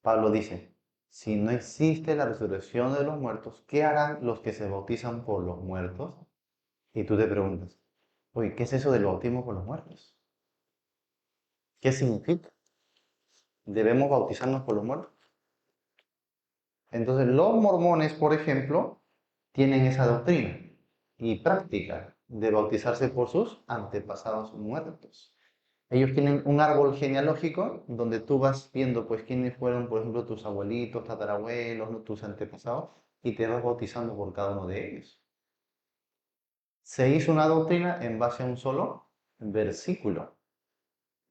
Pablo dice, si no existe la resurrección de los muertos, ¿qué harán los que se bautizan por los muertos? Y tú te preguntas, oye, ¿qué es eso del bautismo por los muertos? ¿Qué significa? ¿Debemos bautizarnos por los muertos? Entonces, los mormones, por ejemplo, tienen esa doctrina y práctica de bautizarse por sus antepasados muertos. Ellos tienen un árbol genealógico donde tú vas viendo pues quiénes fueron, por ejemplo, tus abuelitos, tatarabuelos, ¿no? Tus antepasados, y te vas bautizando por cada uno de ellos. Se hizo una doctrina en base a un solo versículo.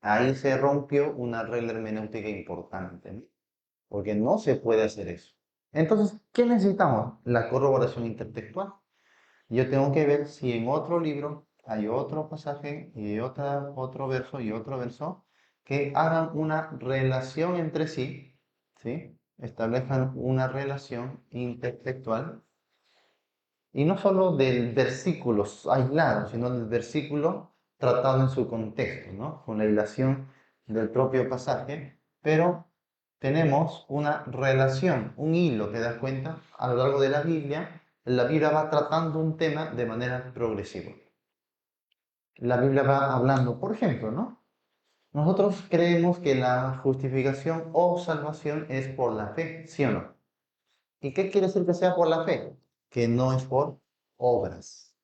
Ahí se rompió una regla hermenéutica importante, ¿no? Porque no se puede hacer eso. Entonces, ¿qué necesitamos? La corroboración intertextual. Yo tengo que ver si en otro libro hay otro pasaje y otro verso y otro verso que hagan una relación entre sí, ¿sí? Establezcan una relación intertextual y no solo del versículo aislado, sino del versículo tratado en su contexto, ¿no? Con la hilación del propio pasaje, pero tenemos una relación, un hilo, ¿te das cuenta? A lo largo de la Biblia va tratando un tema de manera progresiva. La Biblia va hablando, por ejemplo, ¿no? Nosotros creemos que la justificación o salvación es por la fe, ¿sí o no? ¿Y qué quiere decir que sea por la fe? Que no es por obras.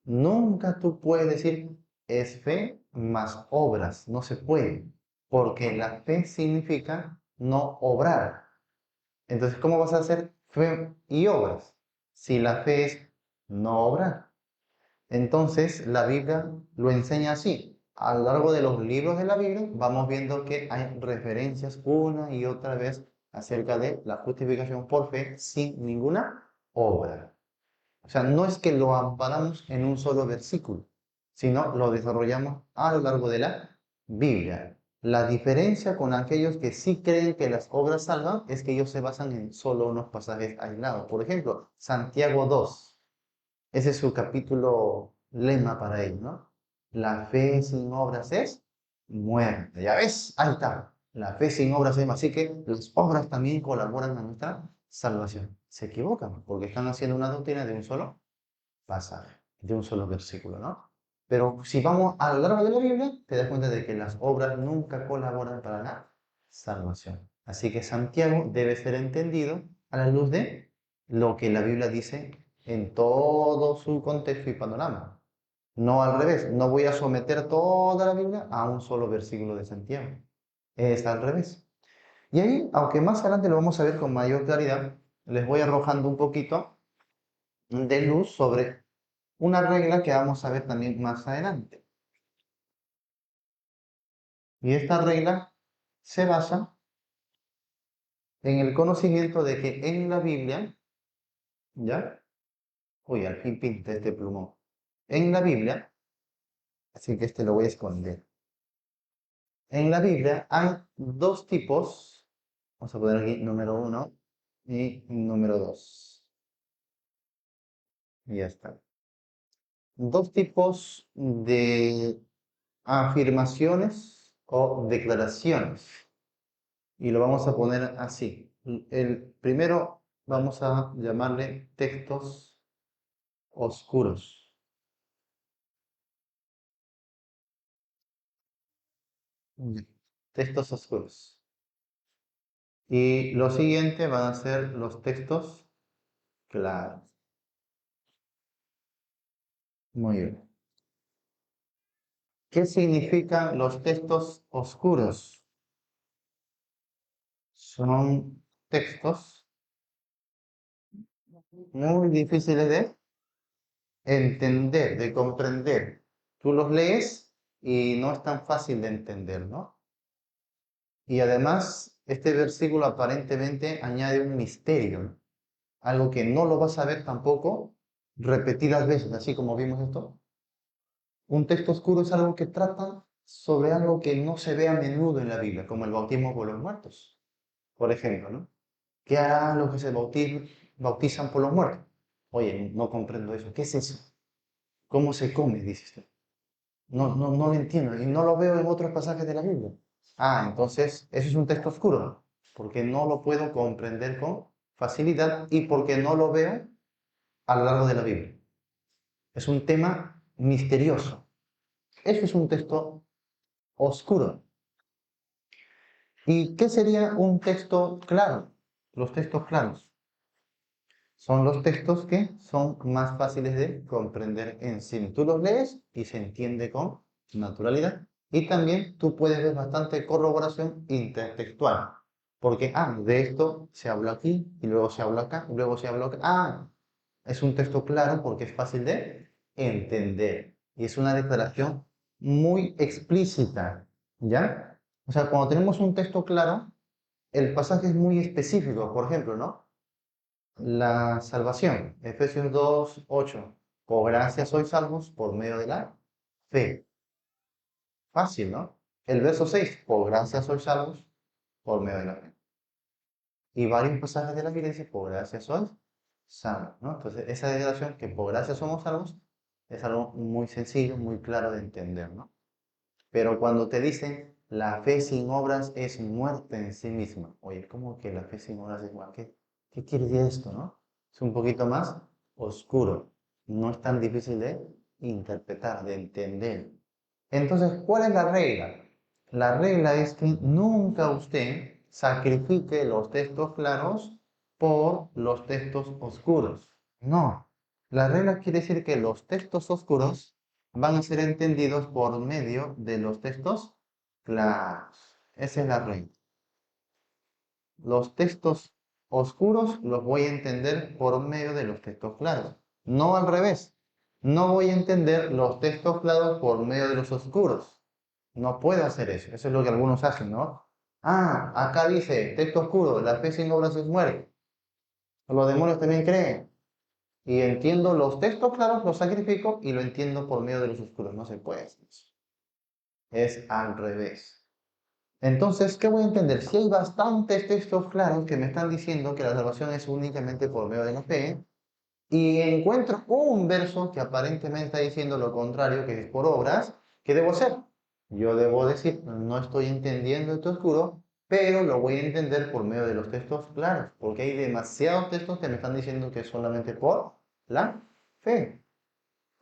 Nunca tú puedes decir es fe más obras, no se puede, porque la fe significa no obrar. Entonces, ¿cómo vas a hacer fe y obras? Si la fe es no obrar. Entonces, la Biblia lo enseña así. A lo largo de los libros de la Biblia vamos viendo que hay referencias una y otra vez acerca de la justificación por fe sin ninguna obra. O sea, no es que lo amparamos en un solo versículo, sino lo desarrollamos a lo largo de la Biblia. La diferencia con aquellos que sí creen que las obras salvan es que ellos se basan en solo unos pasajes aislados. Por ejemplo, Santiago 2. Ese es su capítulo lema para él, ¿no? La fe sin obras es muerte. Ya ves, ahí está. La fe sin obras es muerte. Así que las obras también colaboran a nuestra salvación. Se equivocan porque están haciendo una doctrina de un solo pasaje, de un solo versículo, ¿no? Pero si vamos a lo largo de la Biblia, te das cuenta de que las obras nunca colaboran para la salvación. Así que Santiago debe ser entendido a la luz de lo que la Biblia dice en todo su contexto y panorama. No al revés, no voy a someter toda la Biblia a un solo versículo de Santiago. Es al revés. Y ahí, aunque más adelante lo vamos a ver con mayor claridad, les voy arrojando un poquito de luz sobre una regla que vamos a ver también más adelante. Y esta regla se basa en el conocimiento de que en la Biblia, ¿ya? Uy, al fin pinté este plumón. En la Biblia, así que este lo voy a esconder. En la Biblia hay dos tipos, vamos a poner aquí número 1 y número 2. Y ya está. Dos tipos de afirmaciones o declaraciones. Y lo vamos a poner así. El primero vamos a llamarle textos oscuros. Ya. Textos oscuros. Y lo siguiente van a ser los textos claros. Muy bien. ¿Qué significan los textos oscuros? Son textos muy difíciles de entender, de comprender. Tú los lees y no es tan fácil de entender, ¿no? Y además, este versículo aparentemente añade un misterio, ¿no? Algo que no lo vas a ver tampoco repetidas veces, así como vimos esto. Un texto oscuro es algo que trata sobre algo que no se ve a menudo en la Biblia, como el bautismo por los muertos, por ejemplo, ¿no? ¿Qué harán los que se bautizan por los muertos? Oye, no comprendo eso. ¿Qué es eso? ¿Cómo se come? Dice usted. No lo entiendo y no lo veo en otros pasajes de la Biblia. Ah, entonces, eso es un texto oscuro. porque no lo puedo comprender con facilidad y porque no lo veo a lo largo de la Biblia. Es un tema misterioso. Eso es un texto oscuro. ¿Y qué sería un texto claro? Los textos claros son los textos que son más fáciles de comprender en sí. Tú los lees y se entiende con naturalidad. Y también tú puedes ver bastante corroboración intertextual. Porque, de esto se habla aquí, y luego se habla acá, y luego se habla acá. Es un texto claro porque es fácil de entender. Y es una declaración muy explícita, ¿ya? O sea, cuando tenemos un texto claro, el pasaje es muy específico. Por ejemplo, ¿no? La salvación, Efesios 2:8. Por gracia sois salvos por medio de la fe. Fácil, ¿no? El verso 6, por gracia sois salvos por medio de la fe. Y varios pasajes de la Biblia dicen, por gracia sois salvos, ¿no? Entonces, esa declaración que por gracia somos salvos es algo muy sencillo, muy claro de entender, ¿no? Pero cuando te dicen, la fe sin obras es muerte en sí misma. Oye, ¿cómo que la fe sin obras es muerte? ¿Qué quiere decir esto, no? Es un poquito más oscuro. No es tan difícil de interpretar, de entender. Entonces, ¿cuál es la regla? La regla es que nunca usted sacrifique los textos claros por los textos oscuros. No. La regla quiere decir que los textos oscuros van a ser entendidos por medio de los textos claros. Esa es la regla. Los textos oscuros los voy a entender por medio de los textos claros. No al revés. No voy a entender los textos claros por medio de los oscuros. No puedo hacer eso. Eso es lo que algunos hacen, ¿no? Acá dice, texto oscuro, la fe sin obras es muerte. Los demonios también creen. Y entiendo los textos claros, los sacrifico y lo entiendo por medio de los oscuros. No se puede hacer eso. Es al revés. Entonces, ¿qué voy a entender? Si hay bastantes textos claros que me están diciendo que la salvación es únicamente por medio de la fe, y encuentro un verso que aparentemente está diciendo lo contrario, que es por obras, ¿qué debo hacer? Yo debo decir, no estoy entendiendo esto oscuro, pero lo voy a entender por medio de los textos claros, porque hay demasiados textos que me están diciendo que es solamente por la fe.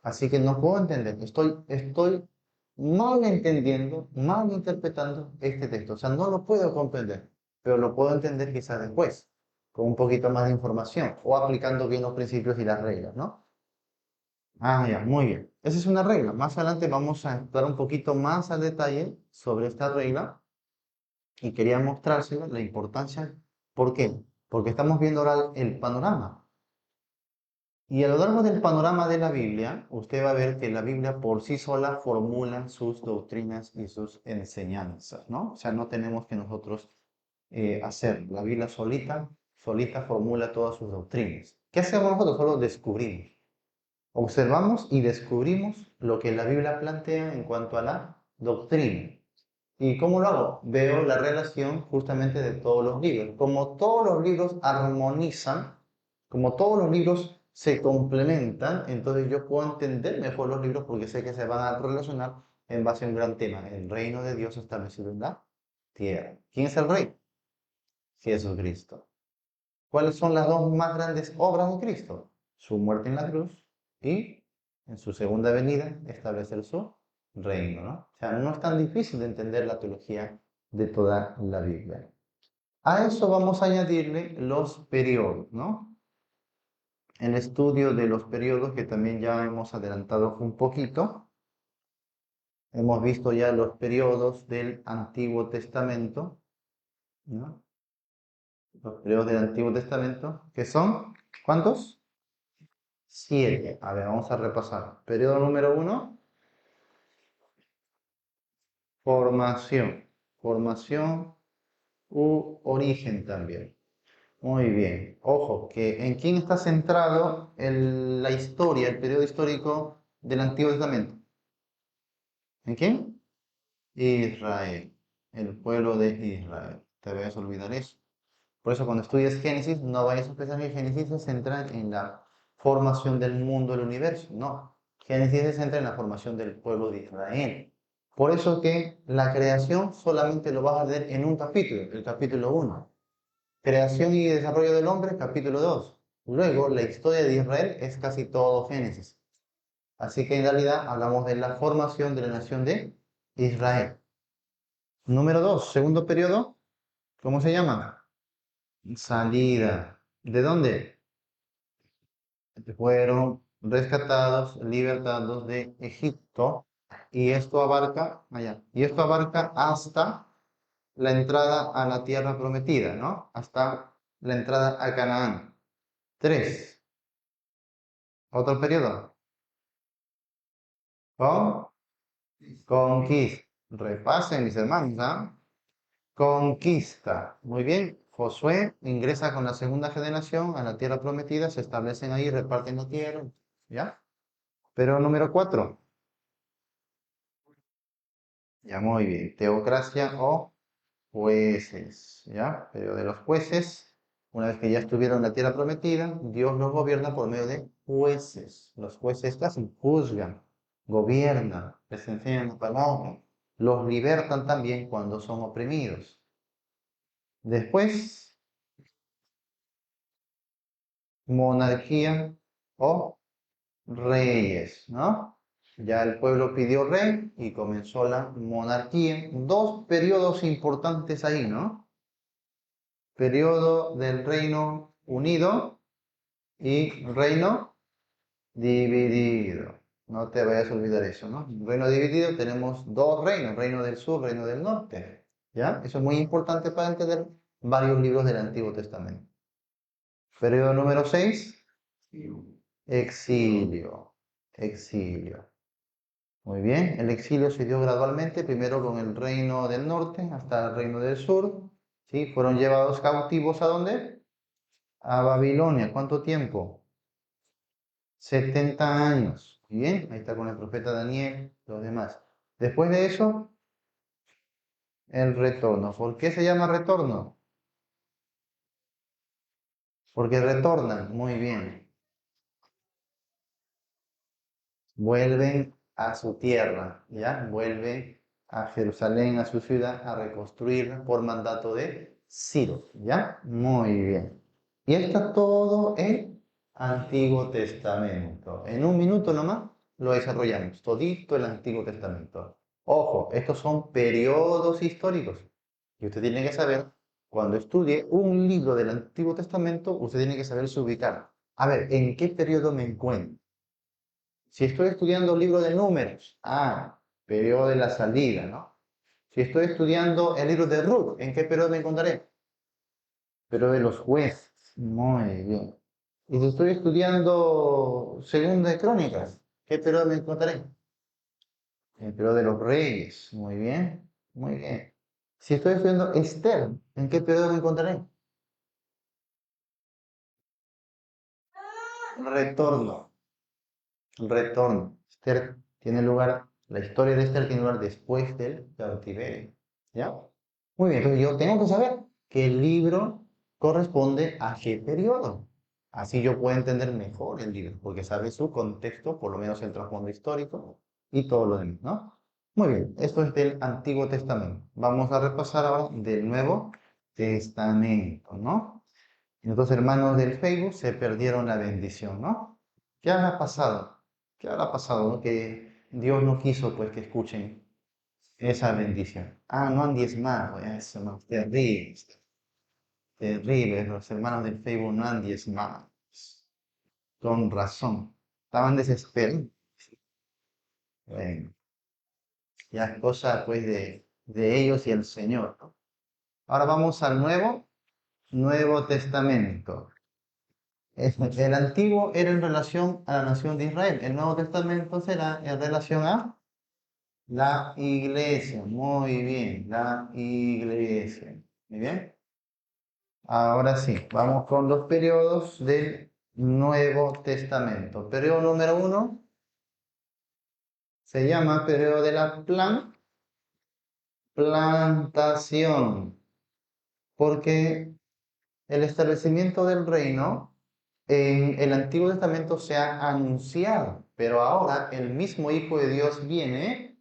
Así que no puedo entender, estoy mal entendiendo, mal interpretando este texto. O sea, no lo puedo comprender, pero lo puedo entender quizás después, con un poquito más de información o aplicando bien los principios y las reglas, ¿no? Ya, muy bien. Esa es una regla. Más adelante vamos a entrar un poquito más al detalle sobre esta regla y quería mostrársela la importancia. ¿Por qué? Porque estamos viendo ahora el panorama. Y a lo largo del panorama de la Biblia, usted va a ver que la Biblia por sí sola formula sus doctrinas y sus enseñanzas, ¿no? O sea, no tenemos que nosotros hacer. La Biblia solita formula todas sus doctrinas. ¿Qué hacemos nosotros? Solo descubrimos. Observamos y descubrimos lo que la Biblia plantea en cuanto a la doctrina. ¿Y cómo lo hago? Veo la relación justamente de todos los libros. Como todos los libros armonizan, como todos los libros se complementan, entonces yo puedo entender mejor los libros porque sé que se van a relacionar en base a un gran tema, el reino de Dios establecido en la tierra. ¿Quién es el rey? Jesucristo. ¿Cuáles son las dos más grandes obras de Cristo? Su muerte en la cruz y en su segunda venida establecer su reino, ¿no? O sea, no es tan difícil de entender la teología de toda la Biblia. A eso vamos a añadirle los periodos, ¿no? El estudio de los periodos que también ya hemos adelantado un poquito. Hemos visto ya los periodos del Antiguo Testamento, ¿no? Los periodos del Antiguo Testamento, que son, ¿cuántos? 7. A ver, vamos a repasar. Periodo número 1, formación. Formación u origen también. Muy bien. Ojo, que ¿en quién está centrado la historia, el periodo histórico del Antiguo Testamento? ¿En quién? Israel. El pueblo de Israel. Te vayas a olvidar eso. Por eso cuando estudias Génesis, no vayas a pensar que Génesis se centra en la formación del mundo, del universo. No. Génesis se centra en la formación del pueblo de Israel. Por eso que la creación solamente lo vas a ver en un capítulo, el capítulo 1. Creación y desarrollo del hombre, capítulo 2. Luego, la historia de Israel es casi todo Génesis. Así que en realidad hablamos de la formación de la nación de Israel. Número 2, segundo periodo, ¿cómo se llama? Salida. ¿De dónde? Fueron rescatados, libertados de Egipto, y esto abarca, hasta la entrada a la tierra prometida, ¿no? Hasta la entrada a Canaán. 3. Otro periodo. Conquista. Repasen, mis hermanos, ¿ah? Conquista. Muy bien. Josué ingresa con la segunda generación a la tierra prometida, se establecen ahí, reparten la tierra, ¿ya? Pero número 4. Ya, muy bien. Teocracia o jueces, ¿ya? Pero de los jueces, una vez que ya estuvieron en la tierra prometida, Dios los gobierna por medio de jueces. Los jueces ¿qué hacen? Juzgan, gobiernan, les enseñan la palabra, los libertan también cuando son oprimidos. Después, monarquía o reyes, ¿no? Ya el pueblo pidió rey y comenzó la monarquía. Dos periodos importantes ahí, ¿no? Periodo del Reino Unido y Reino Dividido. No te vayas a olvidar eso, ¿no? Reino dividido tenemos dos reinos, Reino del Sur, Reino del Norte. ¿Ya? Eso es muy importante para entender varios libros del Antiguo Testamento. Periodo número 6, exilio. Exilio. Muy bien, el exilio se dio gradualmente, primero con el Reino del Norte hasta el Reino del Sur. ¿Sí? Fueron llevados cautivos ¿a dónde? A Babilonia. ¿Cuánto tiempo? 70 años. Muy bien, ahí está con el profeta Daniel, los demás. Después de eso, el retorno. ¿Por qué se llama retorno? Porque retornan. Muy bien. Vuelven a su tierra, ¿ya? Vuelven a Jerusalén, a su ciudad, a reconstruirla por mandato de Ciro, ¿ya? Muy bien. Y está todo el Antiguo Testamento. En un minuto nomás lo desarrollamos, todito el Antiguo Testamento. Ojo, estos son periodos históricos. Y usted tiene que saber, cuando estudie un libro del Antiguo Testamento, usted tiene que saberse ubicar. A ver, ¿en qué periodo me encuentro? Si estoy estudiando el libro de números, periodo de la salida, ¿no? Si estoy estudiando el libro de Ruth, ¿en qué periodo me encontraré? Periodo de los jueces. Muy bien. Y si estoy estudiando Segunda de Crónicas, ¿qué periodo me encontraré? El periodo de los reyes. Muy bien, muy bien. Si estoy estudiando Esther, ¿en qué periodo me encontraré? Retorno. Retorno. Esther tiene lugar, la historia de Esther tiene lugar después del cautiverio. ¿Ya? Muy bien, entonces yo tengo que saber qué libro corresponde a qué periodo. Así yo puedo entender mejor el libro, porque sabe su contexto, por lo menos el trasfondo histórico y todo lo demás, ¿no? Muy bien, esto es del Antiguo Testamento. Vamos a repasar ahora del Nuevo Testamento, ¿no? Y nuestros hermanos del Facebook se perdieron la bendición, ¿no? ¿Qué habrá pasado? ¿Qué habrá pasado, no? Que Dios no quiso, pues, que escuchen esa bendición. No han diezmado, eso no, terrible, terrible, los hermanos del Facebook no han diezmado. Con razón, estaban desesperados. Bueno, ya es cosa, pues, de ellos y el Señor, ¿no? Ahora vamos al Nuevo Testamento. El antiguo era en relación a la nación de Israel. El Nuevo Testamento será en relación a la iglesia. Muy bien, la iglesia. Muy bien. Ahora sí, vamos con los periodos del Nuevo Testamento. Periodo número 1 se llama periodo de la plantación, porque el establecimiento del reino en el Antiguo Testamento se ha anunciado, pero ahora el mismo Hijo de Dios viene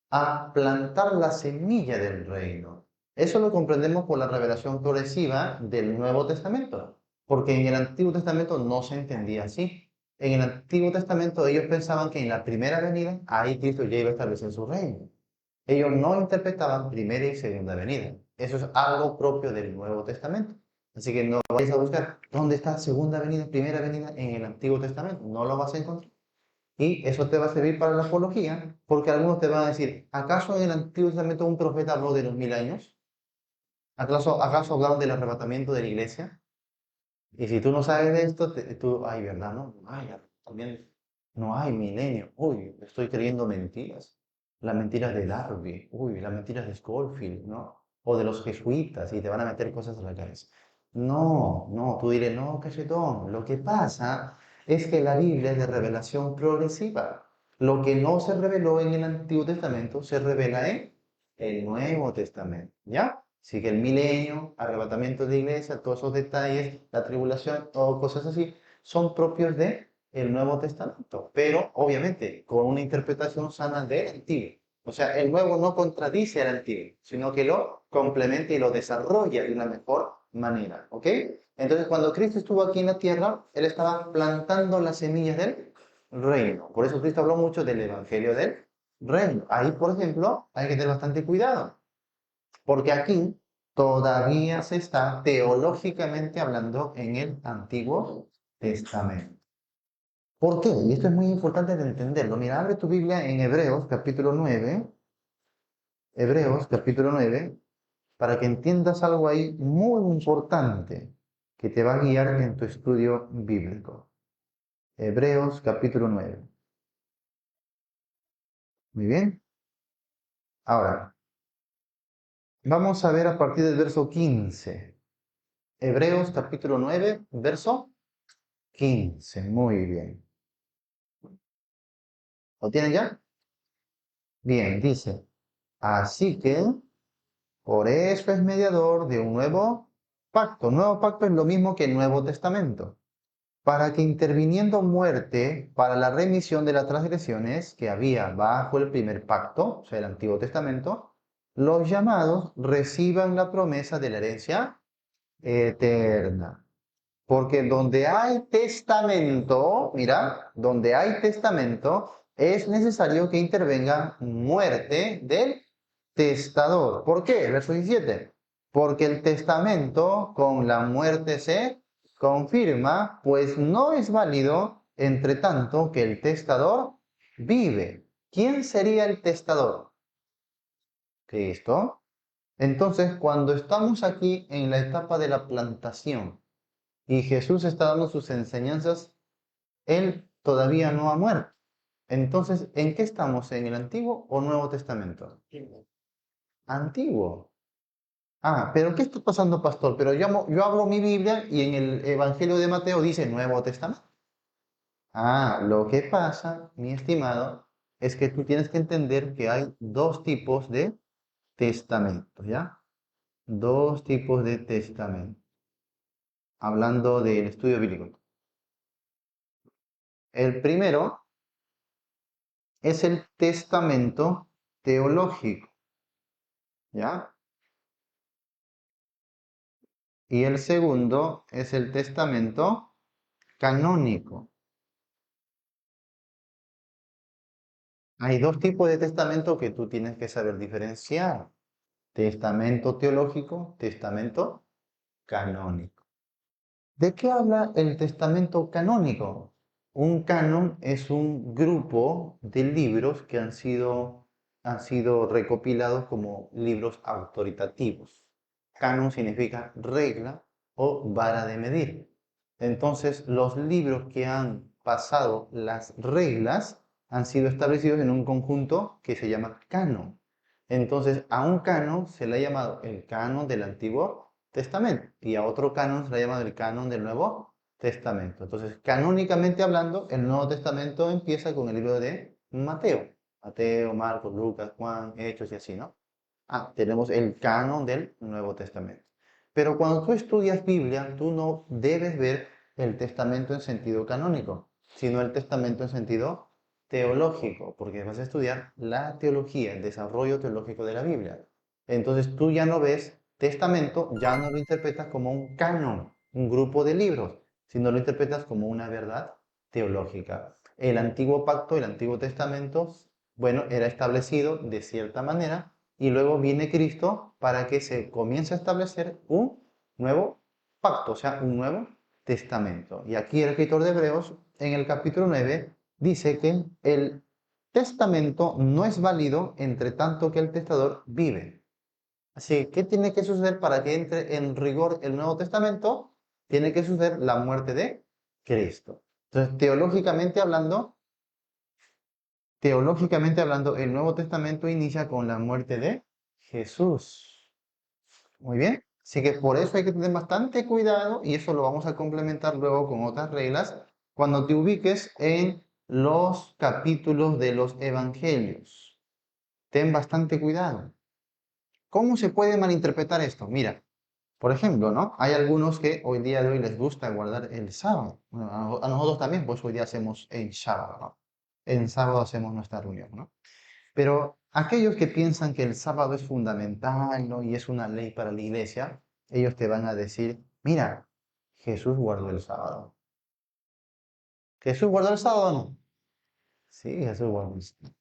a plantar la semilla del reino. Eso lo comprendemos por la revelación progresiva del Nuevo Testamento, porque en el Antiguo Testamento no se entendía así. En el Antiguo Testamento ellos pensaban que en la primera venida, ahí Cristo ya iba a establecer su reino. Ellos no interpretaban primera y segunda venida. Eso es algo propio del Nuevo Testamento. Así que no vayas a buscar dónde está segunda venida, primera venida en el Antiguo Testamento. No lo vas a encontrar. Y eso te va a servir para la apología, porque algunos te van a decir, ¿acaso en el Antiguo Testamento un profeta habló de los 1000 años? ¿Acaso hablaron del arrebatamiento de la iglesia? Y si tú no sabes de esto, tú, ay, ¿verdad? No, ay, también no hay milenio. Uy, estoy creyendo mentiras. Las mentiras de Darby, uy, las mentiras de Schofield, ¿no? O de los jesuitas, y te van a meter cosas en la cabeza. No, no, tú diré, no, cachetón. Lo que pasa es que la Biblia es de revelación progresiva. Lo que no se reveló en el Antiguo Testamento se revela en el Nuevo Testamento, ¿ya? Así que el milenio, arrebatamiento de la iglesia, todos esos detalles, la tribulación o cosas así, son propios de el Nuevo Testamento, pero obviamente con una interpretación sana del Antiguo. O sea, el Nuevo no contradice al Antiguo, sino que lo complementa y lo desarrolla de una mejor manera, ¿ok? Entonces, cuando Cristo estuvo aquí en la tierra, Él estaba plantando las semillas del reino. Por eso Cristo habló mucho del Evangelio del reino. Ahí, por ejemplo, hay que tener bastante cuidado. Porque aquí todavía se está teológicamente hablando en el Antiguo Testamento. ¿Por qué? Y esto es muy importante de entenderlo. Mira, abre tu Biblia en Hebreos capítulo 9, para que entiendas algo ahí muy importante que te va a guiar en tu estudio bíblico. Hebreos capítulo 9. Muy bien. Ahora, vamos a ver a partir del verso 15. Hebreos capítulo 9, verso 15. Muy bien. ¿Lo tienen ya? Bien, dice, así que por eso es mediador de un nuevo pacto. Nuevo pacto es lo mismo que el Nuevo Testamento, para que interviniendo muerte para la remisión de las transgresiones que había bajo el primer pacto, o sea, el Antiguo Testamento, los llamados reciban la promesa de la herencia eterna. Porque donde hay testamento, mira, donde hay testamento, es necesario que intervenga muerte del testador. ¿Por qué? Verso 17. Porque el testamento con la muerte se confirma, pues no es válido entre tanto que el testador vive. ¿Quién sería el testador? Cristo. Entonces, cuando estamos aquí en la etapa de la plantación, y Jesús está dando sus enseñanzas, Él todavía no ha muerto. Entonces, ¿en qué estamos? ¿En el Antiguo o Nuevo Testamento? Antiguo. Ah, pero ¿qué está pasando, pastor? Pero yo hablo mi Biblia y en el Evangelio de Mateo dice Nuevo Testamento. Ah, lo que pasa, mi estimado, es que tú tienes que entender que hay dos tipos de testamento, ¿ya? Dos tipos de testamento. Hablando del estudio bíblico. El primero es el testamento teológico, ¿ya? Y el segundo es el testamento canónico. Hay dos tipos de testamento que tú tienes que saber diferenciar. Testamento teológico, testamento canónico. ¿De qué habla el testamento canónico? Un canon es un grupo de libros que han sido recopilados como libros autoritativos. Canon significa regla o vara de medir. Entonces, los libros que han pasado las reglas han sido establecidos en un conjunto que se llama canon. Entonces, a un canon se le ha llamado el canon del Antiguo Testamento y a otro canon se le ha llamado el canon del Nuevo Testamento. Entonces, canónicamente hablando, el Nuevo Testamento empieza con el libro de Mateo. Mateo, Marcos, Lucas, Juan, Hechos y así, ¿no? Ah, tenemos el canon del Nuevo Testamento. Pero cuando tú estudias Biblia, tú no debes ver el testamento en sentido canónico, sino el testamento en sentido teológico, porque vas a estudiar la teología, el desarrollo teológico de la Biblia. Entonces tú ya no ves testamento, ya no lo interpretas como un canon, un grupo de libros, sino lo interpretas como una verdad teológica. El antiguo pacto, el antiguo testamento, bueno, era establecido de cierta manera y luego viene Cristo para que se comience a establecer un nuevo pacto, o sea, un nuevo testamento. Y aquí el escritor de Hebreos, en el capítulo 9, dice que el testamento no es válido entre tanto que el testador vive. Así que, ¿qué tiene que suceder para que entre en rigor el Nuevo Testamento? Tiene que suceder la muerte de Cristo. Entonces, teológicamente hablando, el Nuevo Testamento inicia con la muerte de Jesús. Muy bien. Así que por eso hay que tener bastante cuidado y eso lo vamos a complementar luego con otras reglas cuando te ubiques en los capítulos de los evangelios. Ten bastante cuidado. ¿Cómo se puede malinterpretar esto? Mira, por ejemplo, ¿no? Hay algunos que hoy día de hoy les gusta guardar el sábado. Bueno, a nosotros también, pues hoy día hacemos en sábado, ¿no? En sábado hacemos nuestra reunión, ¿no? Pero aquellos que piensan que el sábado es fundamental, ¿no? Y es una ley para la iglesia, ellos te van a decir, mira, Jesús guardó el sábado. ¿Jesús guardó el sábado o no? Sí, Jesús guardó el sábado.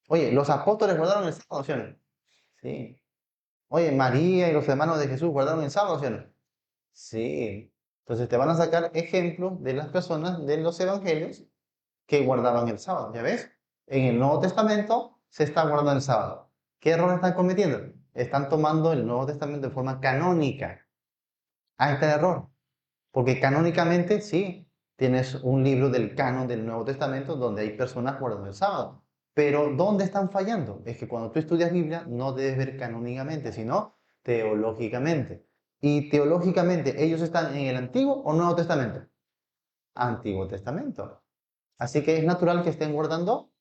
Oye, ¿los apóstoles guardaron el sábado, sí o no? Sí. Oye, María y los hermanos de Jesús guardaron el sábado, ¿sí o no? Sí. Entonces te van a sacar ejemplos de las personas de los evangelios que guardaban el sábado. ¿Ya ves? En el Nuevo Testamento se está guardando el sábado. ¿Qué error están cometiendo? Están tomando el Nuevo Testamento de forma canónica. Ahí está el error. Porque canónicamente sí, tienes un libro del canon del Nuevo Testamento donde hay personas guardando el sábado. Pero ¿dónde están fallando? Es que cuando tú estudias Biblia no debes ver canónicamente, sino teológicamente. Y teológicamente, ¿ellos están en el Antiguo o Nuevo Testamento? Antiguo Testamento. Así que es natural que estén guardando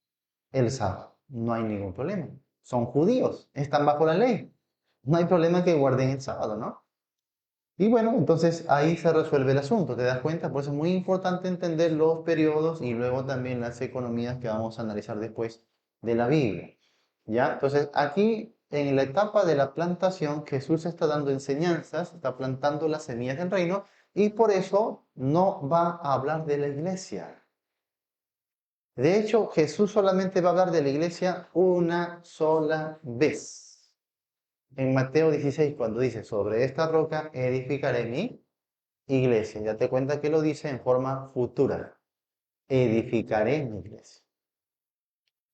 el sábado. No hay ningún problema. Son judíos, están bajo la ley. No hay problema que guarden el sábado, ¿no? Y bueno, entonces ahí se resuelve el asunto, ¿te das cuenta? Por eso es muy importante entender los periodos y luego también las economías que vamos a analizar después de la Biblia. ¿Ya? Entonces aquí en la etapa de la plantación Jesús está dando enseñanzas, está plantando las semillas del reino y por eso no va a hablar de la iglesia. De hecho, Jesús solamente va a hablar de la iglesia una sola vez. En Mateo 16, cuando dice, sobre esta roca edificaré mi iglesia. Ya te cuenta que lo dice en forma futura. Edificaré mi iglesia.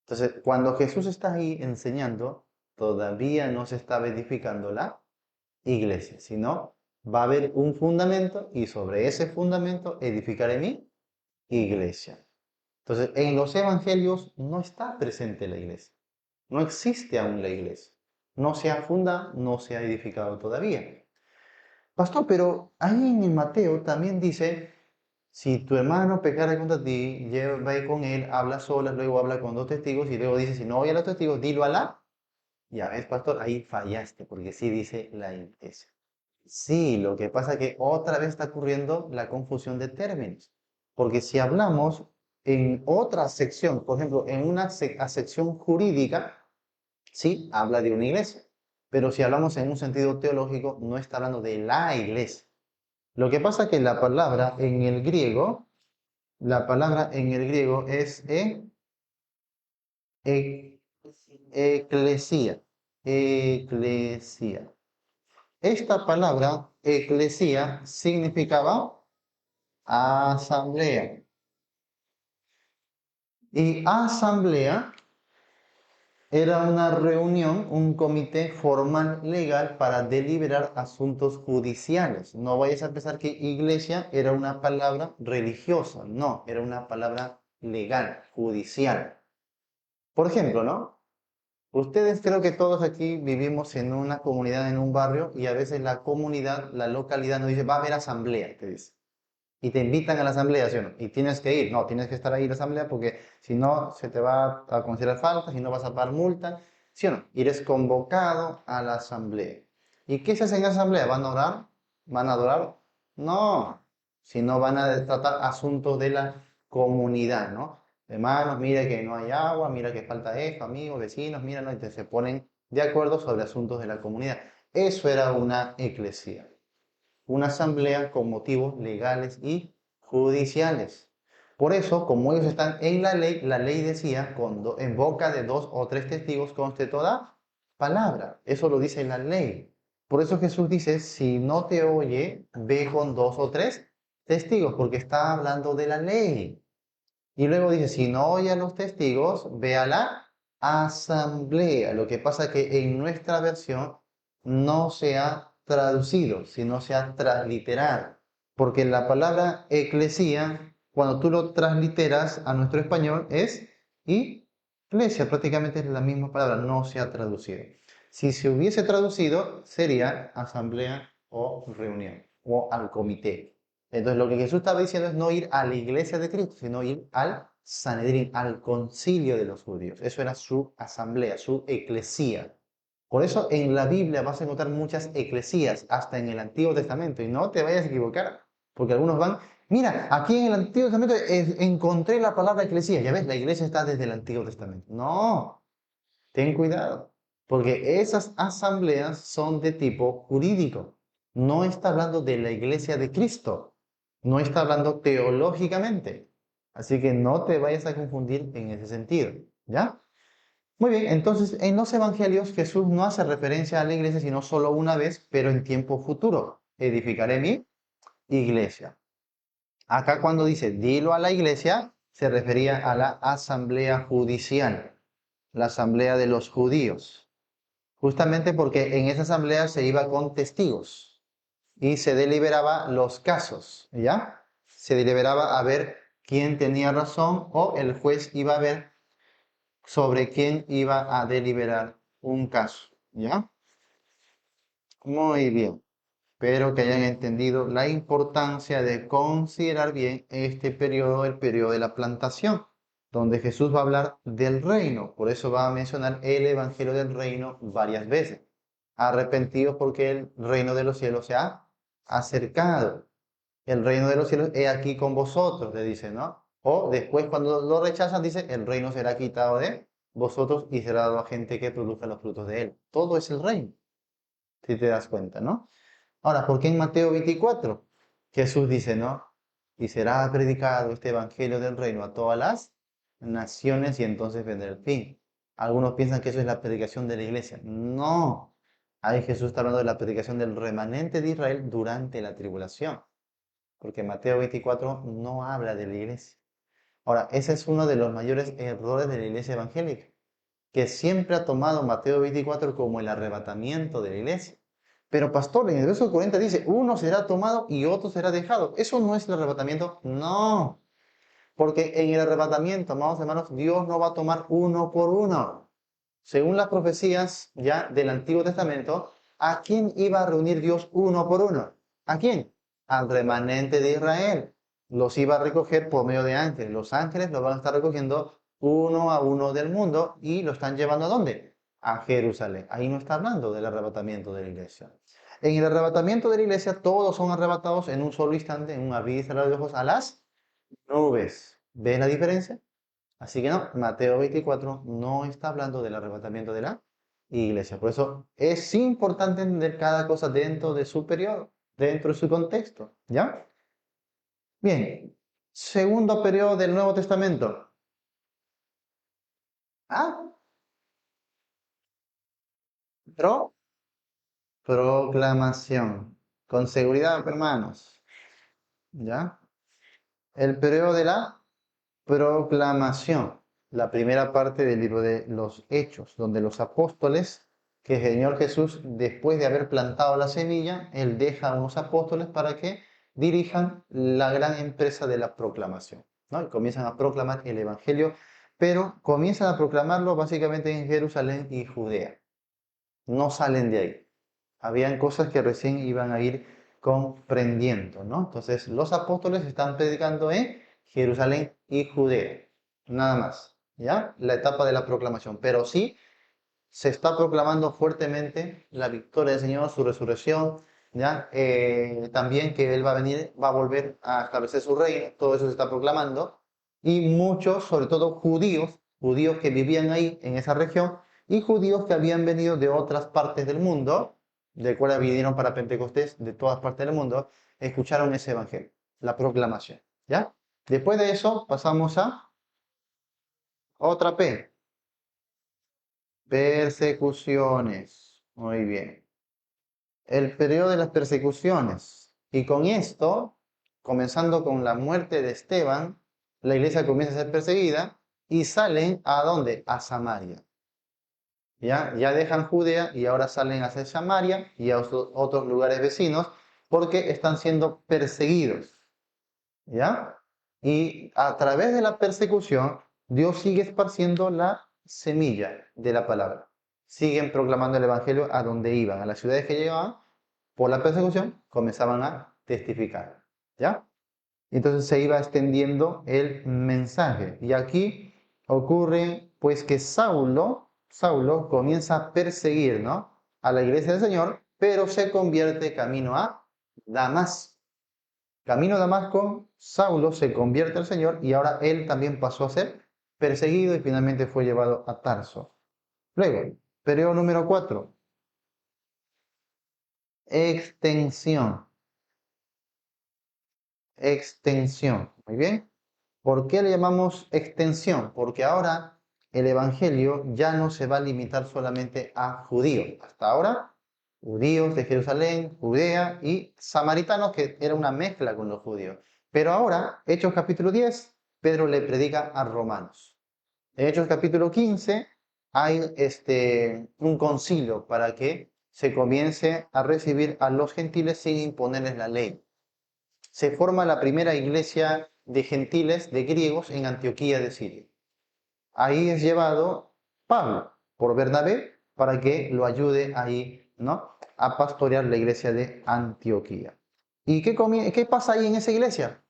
Entonces, cuando Jesús está ahí enseñando, todavía no se estaba edificando la iglesia, sino va a haber un fundamento y sobre ese fundamento edificaré mi iglesia. Entonces, en los evangelios no está presente la iglesia. No existe aún la iglesia. No se ha fundado, no se ha edificado todavía. Pastor, pero ahí en Mateo también dice, si tu hermano pecara contra ti, ve con él, habla solas, luego habla con dos testigos y luego dice, si no oye a los testigos, dilo a la. Ya ves, pastor, ahí fallaste, porque sí dice la iglesia. Sí, lo que pasa es que otra vez está ocurriendo la confusión de términos. Porque si hablamos en otra sección, por ejemplo, en una sección jurídica, sí, habla de una iglesia. Pero si hablamos en un sentido teológico, no está hablando de la iglesia. Lo que pasa es que la palabra en el griego es e- eclesía. Eclesía. Esta palabra, eclesía, significaba asamblea. Y asamblea era una reunión, un comité formal legal para deliberar asuntos judiciales. No vayas a pensar que iglesia era una palabra religiosa, no, era una palabra legal, judicial. Por ejemplo, ¿no? Ustedes creo que todos aquí vivimos en una comunidad, en un barrio, y a veces la comunidad, la localidad nos dice, va a haber asamblea, te dice. Y te invitan a la asamblea, ¿sí o no? Y tienes que ir, no, tienes que estar ahí en la asamblea porque si no se te va a considerar falta, si no vas a pagar multa, ¿sí o no? Y eres convocado a la asamblea. ¿Y qué se hace en la asamblea? ¿Van a orar? ¿Van a adorar? No, sino van a tratar asuntos de la comunidad, ¿no? Hermanos, mira que no hay agua, mira que falta esto, amigos, vecinos, mira, ¿no? Y se ponen de acuerdo sobre asuntos de la comunidad. Eso era una eclesía, una asamblea con motivos legales y judiciales. Por eso, como ellos están en la ley decía, cuando en boca de 2 o 3 testigos conste toda palabra. Eso lo dice la ley. Por eso Jesús dice, si no te oye, ve con 2 o 3 testigos, porque está hablando de la ley. Y luego dice, si no oye a los testigos, ve a la asamblea. Lo que pasa es que en nuestra versión no se ha traducido, sino se ha transliterado. Porque la palabra eclesía, cuando tú lo transliteras a nuestro español, es iglesia. Prácticamente es la misma palabra, no se ha traducido. Si se hubiese traducido, sería asamblea o reunión, o al comité. Entonces lo que Jesús estaba diciendo es no ir a la iglesia de Cristo, sino ir al Sanedrín, al concilio de los judíos. Eso era su asamblea, su eclesía. Por eso en la Biblia vas a encontrar muchas eclesías, hasta en el Antiguo Testamento, y no te vayas a equivocar, porque algunos van, mira, aquí en el Antiguo Testamento encontré la palabra eclesía, ya ves, la iglesia está desde el Antiguo Testamento. No, ten cuidado, porque esas asambleas son de tipo jurídico. No está hablando de la iglesia de Cristo, no está hablando teológicamente. Así que no te vayas a confundir en ese sentido, ¿ya? Muy bien, entonces en los evangelios Jesús no hace referencia a la iglesia, sino solo una vez, pero en tiempo futuro. Edificaré mi iglesia. Acá cuando dice dilo a la iglesia, se refería a la asamblea judicial, la asamblea de los judíos. Justamente porque en esa asamblea se iba con testigos y se deliberaba los casos, ¿ya? Se deliberaba a ver quién tenía razón o el juez iba a ver sobre quién iba a deliberar un caso, ¿ya? Muy bien. Espero que hayan entendido la importancia de considerar bien este periodo, el periodo de la plantación, donde Jesús va a hablar del reino. Por eso va a mencionar el evangelio del reino varias veces. Arrepentidos porque el reino de los cielos se ha acercado. El reino de los cielos he aquí con vosotros, le dice, ¿no? O después cuando lo rechazan, dice, el reino será quitado de vosotros y será dado a gente que produzca los frutos de él. Todo es el reino, si te das cuenta, ¿no? Ahora, ¿por qué en Mateo 24? Jesús dice, ¿no? Y será predicado este evangelio del reino a todas las naciones y entonces vendrá el fin. Algunos piensan que eso es la predicación de la iglesia. No. Ahí Jesús está hablando de la predicación del remanente de Israel durante la tribulación. Porque Mateo 24 no habla de la iglesia. Ahora, ese es uno de los mayores errores de la iglesia evangélica, que siempre ha tomado Mateo 24 como el arrebatamiento de la iglesia. Pero pastor, en el verso 40 dice, uno será tomado y otro será dejado. ¿Eso no es el arrebatamiento? No. Porque en el arrebatamiento, amados hermanos, Dios no va a tomar uno por uno. Según las profecías ya del Antiguo Testamento, ¿a quién iba a reunir Dios uno por uno? ¿A quién? Al remanente de Israel. Los iba a recoger por medio de ángeles. Los ángeles los van a estar recogiendo uno a uno del mundo y lo están llevando ¿a dónde? A Jerusalén. Ahí no está hablando del arrebatamiento de la iglesia. En el arrebatamiento de la iglesia todos son arrebatados en un solo instante, en un abrir y cerrar de ojos a las nubes. ¿Ves la diferencia? Así que no, Mateo 24 no está hablando del arrebatamiento de la iglesia. Por eso es importante entender cada cosa dentro de su periodo, dentro de su contexto. ¿Ya? Bien, segundo periodo del Nuevo Testamento. Ah, proclamación. Con seguridad, hermanos. ¿Ya? El periodo de la proclamación. La primera parte del libro de los Hechos, donde los apóstoles, que el Señor Jesús, después de haber plantado la semilla, Él deja a unos apóstoles para que dirijan la gran empresa de la proclamación, ¿no? Y comienzan a proclamar el Evangelio, pero comienzan a proclamarlo básicamente en Jerusalén y Judea. No salen de ahí. Habían cosas que recién iban a ir comprendiendo, ¿no? Entonces, los apóstoles están predicando en Jerusalén y Judea, nada más, ¿ya? La etapa de la proclamación, pero sí se está proclamando fuertemente la victoria del Señor, su resurrección, ¿ya? También que Él va a venir, va a volver a establecer su reino, todo eso se está proclamando, y muchos, sobre todo judíos, judíos que vivían ahí en esa región, y judíos que habían venido de otras partes del mundo, de cuales vinieron para Pentecostés, de todas partes del mundo, escucharon ese evangelio, la proclamación. ¿Ya? Después de eso pasamos a otra P, persecuciones. Muy bien. El periodo de las persecuciones. Y con esto, comenzando con la muerte de Esteban, la iglesia comienza a ser perseguida y salen ¿a dónde? A Samaria. Ya dejan Judea y ahora salen hacia Samaria y a otros lugares vecinos porque están siendo perseguidos. ¿Ya? Y a través de la persecución, Dios sigue esparciendo la semilla de la palabra. Siguen proclamando el evangelio a donde iban, a las ciudades que llegaban, por la persecución, comenzaban a testificar. ¿Ya? Entonces se iba extendiendo el mensaje. Y aquí ocurre pues que Saulo comienza a perseguir, ¿no?, a la iglesia del Señor, pero se convierte camino a Damasco. Camino a Damasco, Saulo se convierte al Señor y ahora él también pasó a ser perseguido y finalmente fue llevado a Tarso. Luego, periodo número 4. Extensión. Extensión. Muy bien. ¿Por qué le llamamos extensión? Porque ahora el Evangelio ya no se va a limitar solamente a judíos. Hasta ahora, judíos de Jerusalén, Judea y samaritanos, que era una mezcla con los judíos. Pero ahora, Hechos capítulo 10, Pedro le predica a romanos. En Hechos capítulo 15 hay un concilio para que se comience a recibir a los gentiles sin imponerles la ley. Se forma la primera iglesia de gentiles, de griegos, en Antioquía de Siria. Ahí es llevado Pablo por Bernabé para que lo ayude ahí, ¿no?, a pastorear la iglesia de Antioquía. ¿Y qué pasa ahí en esa iglesia?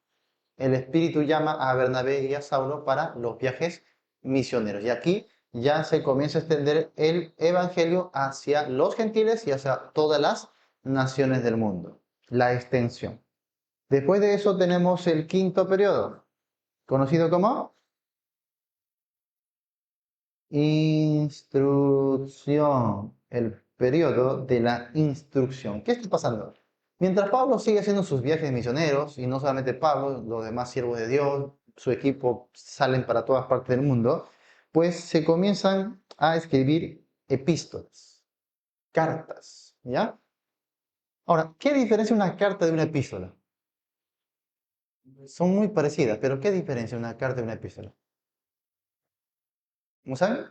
El Espíritu llama a Bernabé y a Saulo para los viajes misioneros. Y aquí ya se comienza a extender el evangelio hacia los gentiles y hacia todas las naciones del mundo. La extensión. Después de eso tenemos el quinto periodo, conocido como instrucción, el periodo de la instrucción. ¿Qué está pasando? Mientras Pablo sigue haciendo sus viajes misioneros, y no solamente Pablo, los demás siervos de Dios, su equipo salen para todas partes del mundo, pues se comienzan a escribir epístolas, cartas, ¿ya? Ahora, ¿qué diferencia una carta de una epístola? Son muy parecidas, pero ¿qué diferencia una carta de una epístola? ¿No saben?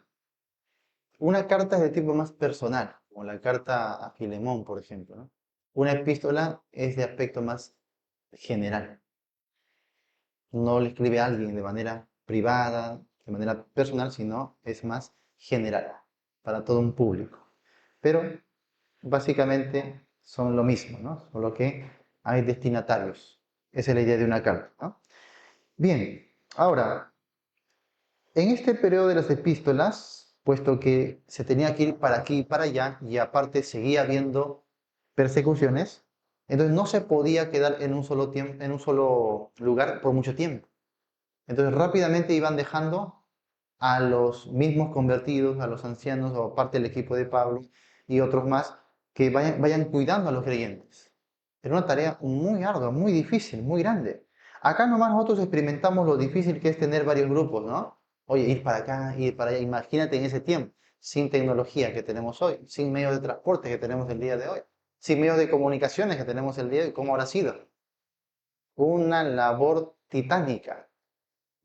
Una carta es de tipo más personal, como la carta a Filemón, por ejemplo, ¿no? Una epístola es de aspecto más general. No le escribe a alguien de manera privada, de manera personal, sino es más general, para todo un público. Pero básicamente son lo mismo, ¿no? Solo que hay destinatarios. Esa es la idea de una carta, ¿no? Bien, ahora, en este periodo de las epístolas, puesto que se tenía que ir para aquí y para allá, y aparte seguía habiendo persecuciones, entonces no se podía quedar en un solo tiempo, en un solo lugar por mucho tiempo. Entonces rápidamente iban dejando a los mismos convertidos, a los ancianos o parte del equipo de Pablo y otros más que vayan cuidando a los creyentes. Era una tarea muy ardua, muy difícil, muy grande. Acá nomás nosotros experimentamos lo difícil que es tener varios grupos, ¿no? Oye, ir para acá, ir para allá. Imagínate en ese tiempo, sin tecnología que tenemos hoy, sin medios de transporte que tenemos el día de hoy, sin medios de comunicaciones que tenemos el día de hoy, ¿cómo habrá sido? Una labor titánica.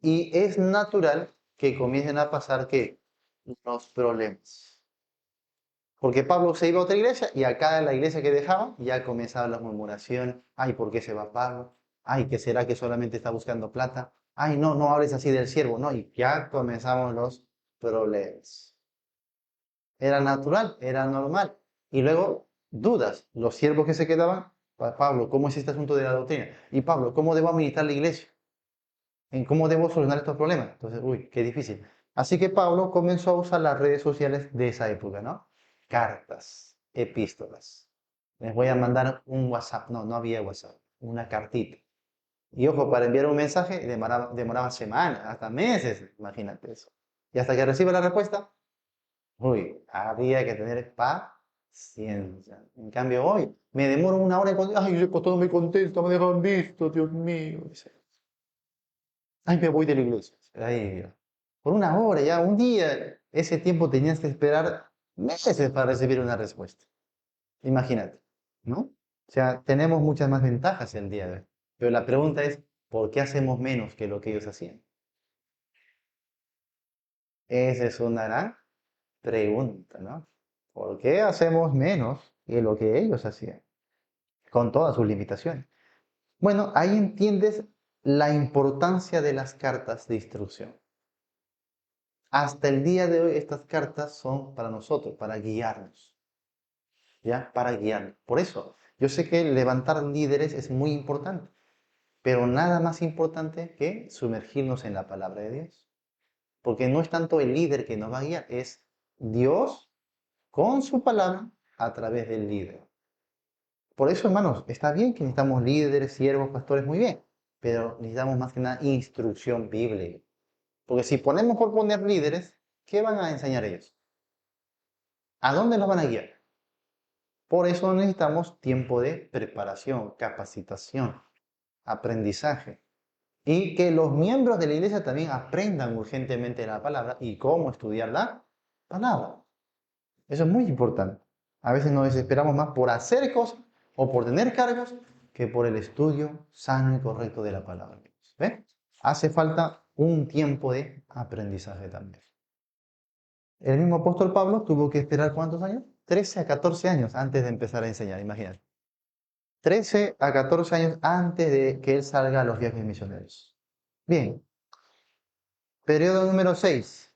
Y es natural que comiencen a pasar que los problemas. Porque Pablo se iba a otra iglesia y acá en la iglesia que dejaba ya comenzaban las murmuraciones. Ay, ¿por qué se va Pablo? Ay, ¿qué será que solamente está buscando plata? Ay, no, no hables así del siervo. No, y ya comenzamos los problemas. Era natural, era normal. Y luego, dudas. Los siervos que se quedaban, Pablo, ¿cómo es este asunto de la doctrina? Y Pablo, ¿cómo debo administrar la iglesia? ¿En cómo debo solucionar estos problemas? Entonces, uy, qué difícil. Así que Pablo comenzó a usar las redes sociales de esa época, ¿no? Cartas, epístolas. Les voy a mandar un WhatsApp. No, no había WhatsApp. Una cartita. Y ojo, para enviar un mensaje demoraba semanas, hasta meses, imagínate eso. Y hasta que reciba la respuesta, Uy, habría que tener paciencia. En cambio, hoy me demoro una hora y ay, el pastor no me contesta, me dejan visto, Dios mío. Dice, ay, me voy de la iglesia. Ay, Dios. Por una hora, ya un día, ese tiempo tenías que esperar meses para recibir una respuesta. Imagínate, ¿no? O sea, tenemos muchas más ventajas el día de hoy. Pero la pregunta es, ¿por qué hacemos menos que lo que ellos hacían? Esa es una gran pregunta, ¿no? ¿Por qué hacemos menos que lo que ellos hacían? Con todas sus limitaciones. Bueno, ahí entiendes la importancia de las cartas de instrucción. Hasta el día de hoy estas cartas son para nosotros, para guiarnos, ¿ya? Para guiarnos. Por eso, yo sé que levantar líderes es muy importante, pero nada más importante que sumergirnos en la palabra de Dios. Porque no es tanto el líder que nos va a guiar, es Dios con su palabra a través del líder. Por eso, hermanos, está bien que necesitamos líderes, siervos, pastores, muy bien, pero necesitamos más que nada instrucción bíblica. Porque si ponemos por poner líderes, ¿qué van a enseñar ellos? ¿A dónde nos van a guiar? Por eso necesitamos tiempo de preparación, capacitación, aprendizaje. Y que los miembros de la iglesia también aprendan urgentemente la palabra y cómo estudiar la palabra. Eso es muy importante. A veces nos desesperamos más por hacer cosas o por tener cargos que por el estudio sano y correcto de la palabra. ¿Ve? Hace falta un tiempo de aprendizaje también. El mismo apóstol Pablo tuvo que esperar ¿cuántos años? 13 a 14 años antes de empezar a enseñar, imagínate. 13 a 14 años antes de que él salga a los viajes misioneros. Bien, periodo número 6.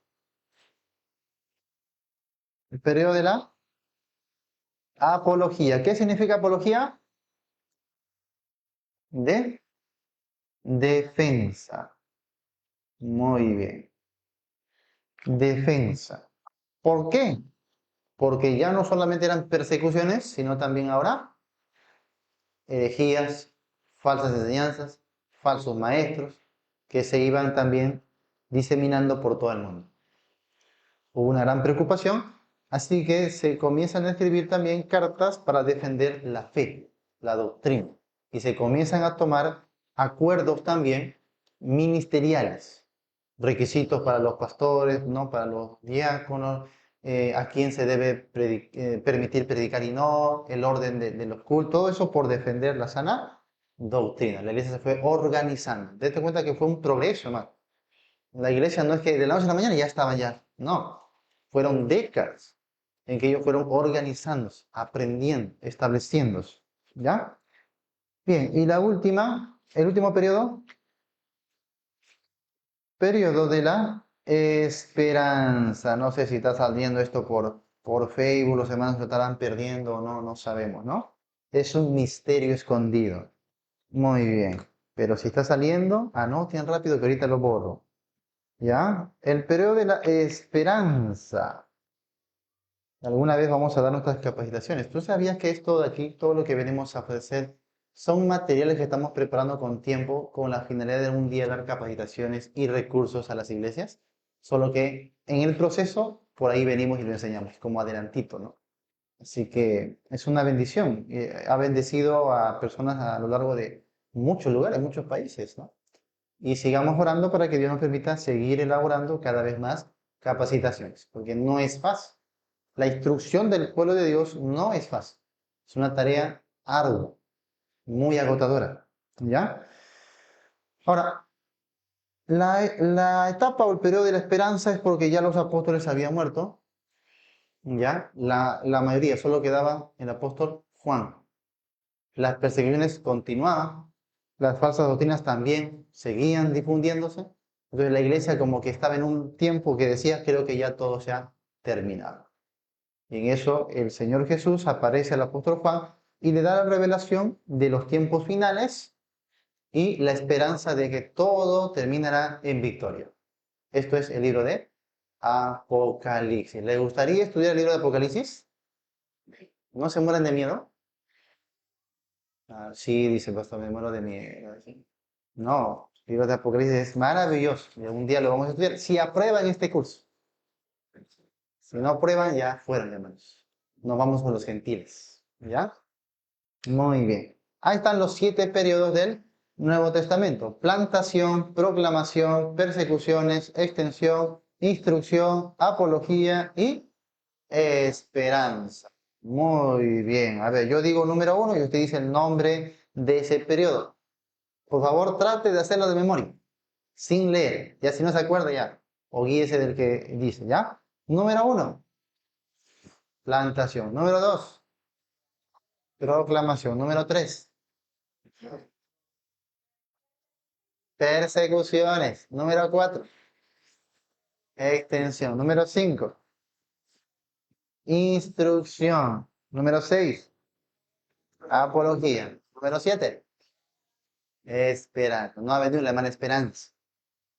El periodo de la apología. ¿Qué significa apología? De defensa. Muy bien. Defensa. ¿Por qué? Porque ya no solamente eran persecuciones, sino también ahora herejías, falsas enseñanzas, falsos maestros, que se iban también diseminando por todo el mundo. Hubo una gran preocupación, así que se comienzan a escribir también cartas para defender la fe, la doctrina, y se comienzan a tomar acuerdos también ministeriales, requisitos para los pastores, ¿no? Para los diáconos, a quién se debe permitir predicar y no, el orden de los cultos, todo eso por defender la sana doctrina. La iglesia se fue organizando. Date cuenta que fue un progreso, ¿no? La iglesia no es que de la noche a la mañana ya estaba ya, no. Fueron décadas en que ellos fueron organizándose, aprendiendo, estableciéndose. ¿Ya? Bien, y la última, el último periodo de la esperanza. No sé si está saliendo esto por Facebook, los hermanos lo estarán perdiendo o no, no sabemos, ¿no? Es un misterio escondido. Muy bien. Pero si está saliendo, anoten rápido que ahorita lo borro. ¿Ya? El periodo de la esperanza. Alguna vez vamos a dar nuestras capacitaciones. ¿Tú sabías que esto de aquí, todo lo que venimos a ofrecer, son materiales que estamos preparando con tiempo con la finalidad de un día dar capacitaciones y recursos a las iglesias? Solo que en el proceso, por ahí venimos y lo enseñamos, como adelantito, ¿no? Así que es una bendición. Ha bendecido a personas a lo largo de muchos lugares, muchos países, ¿no? Y sigamos orando para que Dios nos permita seguir elaborando cada vez más capacitaciones, porque no es fácil. La instrucción del pueblo de Dios no es fácil. Es una tarea ardua, muy agotadora. ¿Ya? Ahora, la etapa o el periodo de la esperanza es porque ya los apóstoles habían muerto. ¿Ya? La mayoría, solo quedaba el apóstol Juan. Las persecuciones continuaban, las falsas doctrinas también seguían difundiéndose. Entonces la iglesia como que estaba en un tiempo que decía, creo que ya todo se ha terminado. Y en eso el Señor Jesús aparece al apóstol Juan y le da la revelación de los tiempos finales y la esperanza de que todo terminará en victoria. Esto es el libro de Apocalipsis. ¿Les gustaría estudiar el libro de Apocalipsis? ¿No se mueren de miedo? Ah, sí, dice el pastor, me muero de miedo. No, el libro de Apocalipsis es maravilloso. Y algún día lo vamos a estudiar si aprueban este curso. Si no prueban, ya fueron, hermanos. Nos vamos con los gentiles. ¿Ya? Muy bien. Ahí están los 7 periodos del Nuevo Testamento. Plantación, proclamación, persecuciones, extensión, instrucción, apología y esperanza. Muy bien. A ver, yo digo número 1 y usted dice el nombre de ese periodo. Por favor, trate de hacerlo de memoria, sin leer. Ya si no se acuerda, ya. O guíese del que dice, ¿ya? Número 1, plantación. Número 2, proclamación. Número 3, persecuciones. Número 4, extensión. Número 5, instrucción. Número 6, apología. Número 7, esperanza. No ha venido la mala esperanza.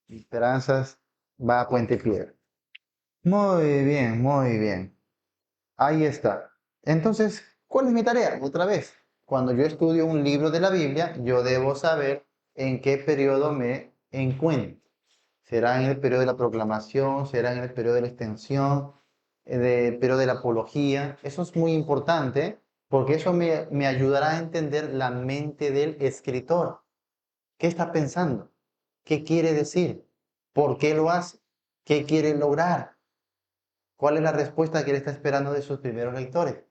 Esperanzas va a Puente Piedra. Muy bien, muy bien. Ahí está. Entonces, ¿cuál es mi tarea? Otra vez, cuando yo estudio un libro de la Biblia, yo debo saber en qué periodo me encuentro. ¿Será en el periodo de la proclamación? ¿Será en el periodo de la extensión? ¿El periodo de la apología? Eso es muy importante porque eso me ayudará a entender la mente del escritor. ¿Qué está pensando? ¿Qué quiere decir? ¿Por qué lo hace? ¿Qué quiere lograr? ¿Cuál es la respuesta que él está esperando de sus primeros lectores?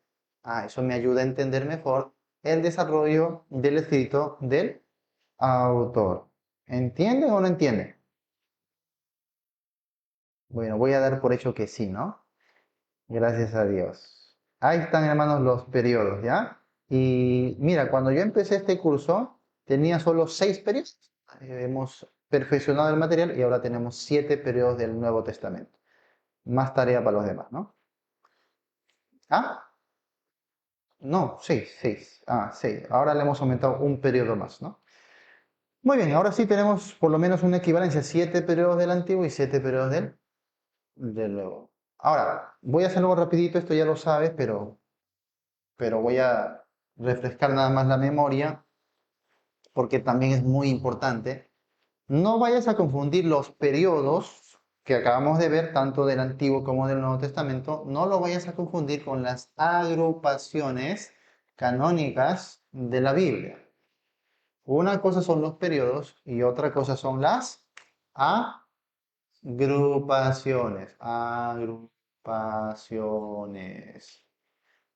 Eso me ayuda a entender mejor el desarrollo del escrito del autor. ¿Entienden o no entienden? Bueno, voy a dar por hecho que sí, ¿no? Gracias a Dios. Ahí están, hermanos, los periodos, ¿ya? Y mira, cuando yo empecé este curso, tenía solo 6 periodos. Hemos perfeccionado el material y ahora tenemos 7 periodos del Nuevo Testamento. Más tarea para los demás, ¿no? ¿Ah? No, 6, 6. 6. Ahora le hemos aumentado un periodo más, ¿no? Muy bien, ahora sí tenemos por lo menos una equivalencia, 7 periodos del Antiguo y 7 periodos del Nuevo. Ahora, voy a hacerlo rapidito, esto ya lo sabes, pero voy a refrescar nada más la memoria, porque también es muy importante. No vayas a confundir los periodos que acabamos de ver, tanto del Antiguo como del Nuevo Testamento, no lo vayas a confundir con las agrupaciones canónicas de la Biblia. Una cosa son los periodos y otra cosa son las agrupaciones. Agrupaciones.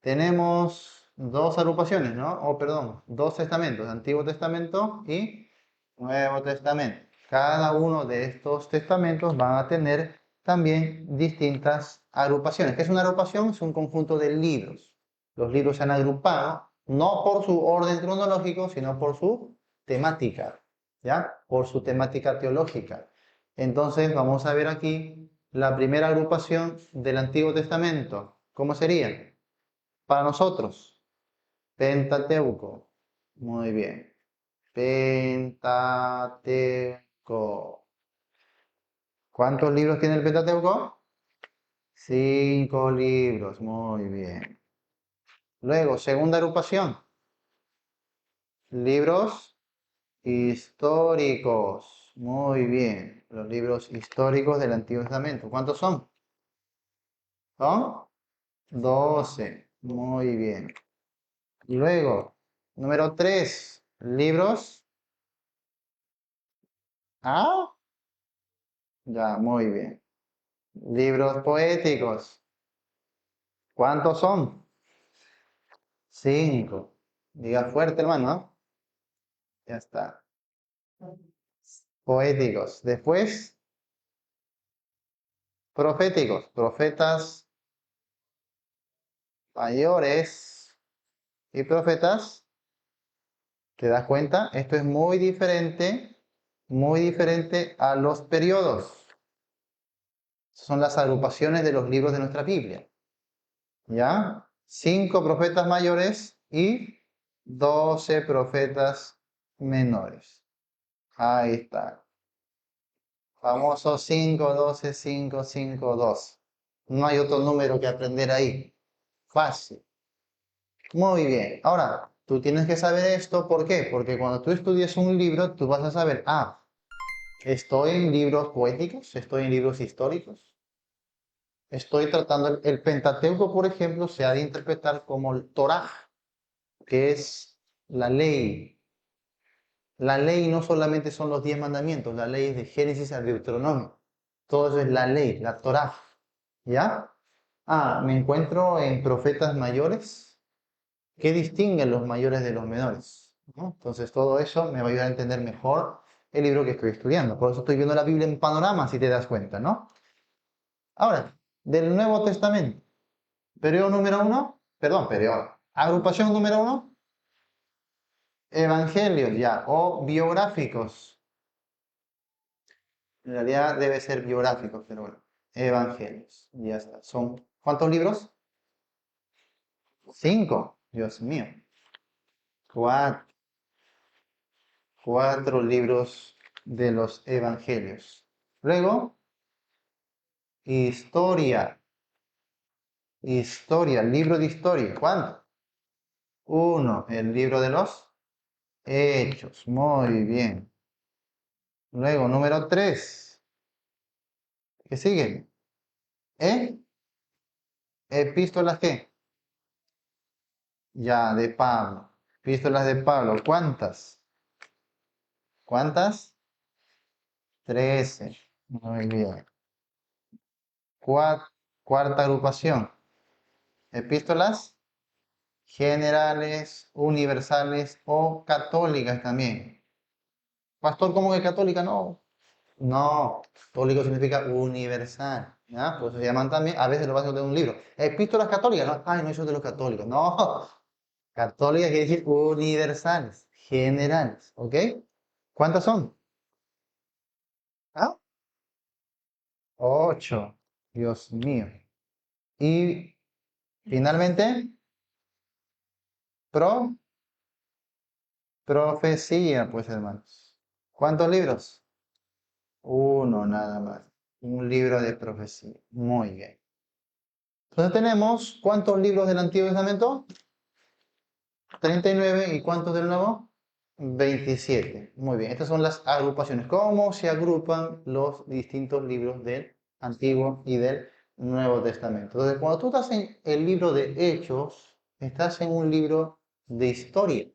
Tenemos dos agrupaciones, ¿no? Perdón, dos testamentos, Antiguo Testamento y Nuevo Testamento. Cada uno de estos testamentos van a tener también distintas agrupaciones. ¿Qué es una agrupación? Es un conjunto de libros. Los libros se han agrupado no por su orden cronológico, sino por su temática, ¿ya? Por su temática teológica. Entonces, vamos a ver aquí la primera agrupación del Antiguo Testamento. ¿Cómo sería? Para nosotros, Pentateuco. Muy bien. Pentateuco. ¿Cuántos libros tiene el Pentateuco? 5 libros. Muy bien. Luego, segunda agrupación. Libros históricos. Muy bien. Los libros históricos del Antiguo Testamento. ¿Cuántos son? ¿Son? 12. Muy bien. Luego, número 3. Libros. Ah, ya, muy bien. Libros poéticos. ¿Cuántos son? 5. Diga fuerte, hermano, ¿no? Ya está. Poéticos. Después, proféticos. Profetas mayores y profetas. ¿Te das cuenta? Esto es muy diferente a los periodos. Son las agrupaciones de los libros de nuestra Biblia. ¿Ya? 5 profetas mayores y 12 profetas menores. Ahí está. Famoso 5, 12, 5, 5, 2. No hay otro número que aprender ahí. Fácil. Muy bien. Ahora, tú tienes que saber esto. ¿Por qué? Porque cuando tú estudias un libro, tú vas a saber, estoy en libros poéticos, estoy en libros históricos, Estoy tratando el Pentateuco, por ejemplo, se ha de interpretar como el Torah, que es la ley. La ley no solamente son los 10 mandamientos, la ley es de Génesis a Deuteronomio. Todo eso es la ley, la Torah. ¿Ya? Me encuentro en profetas mayores. ¿Qué distinguen los mayores de los menores? ¿No? Entonces todo eso me va a ayudar a entender mejor el libro que estoy estudiando. Por eso estoy viendo la Biblia en panorama, si te das cuenta, ¿no? Ahora, del Nuevo Testamento. Periodo número uno, perdón, periodo. Agrupación número uno, evangelios ya, o biográficos. En realidad debe ser biográficos, pero bueno, evangelios, ya está. ¿Son cuántos libros? 5, Dios mío. Cuatro, cuatro libros de los evangelios. Luego, historia, libro de historia. ¿Cuánto? Uno, el libro de los hechos. Muy bien. Luego, número 3. ¿Qué sigue? ¿Eh? ¿Epístolas qué? Ya, de Pablo. Epístolas de Pablo. ¿Cuántas? ¿Cuántas? 13. Muy bien. Cuarta agrupación. Epístolas generales, universales o católicas también. Pastor, ¿cómo que católica? No. No. Católico significa universal. ¿Ya? Pues se llaman también, a veces lo vas a de un libro. Epístolas católicas. No, ay, no, eso es de los católicos. No. Católicas quiere decir universales, generales. ¿Ok? ¿Cuántas son? ¿Ah? 8. Dios mío. Y finalmente, pro, profecía, pues hermanos. ¿Cuántos libros? Uno nada más. Un libro de profecía. Muy bien. Entonces tenemos, ¿cuántos libros del Antiguo Testamento? 39. ¿Y cuántos del Nuevo? 27. Muy bien. Estas son las agrupaciones. ¿Cómo se agrupan los distintos libros del Antiguo y del Nuevo Testamento? Entonces, cuando tú estás en el libro de Hechos, estás en un libro de historia.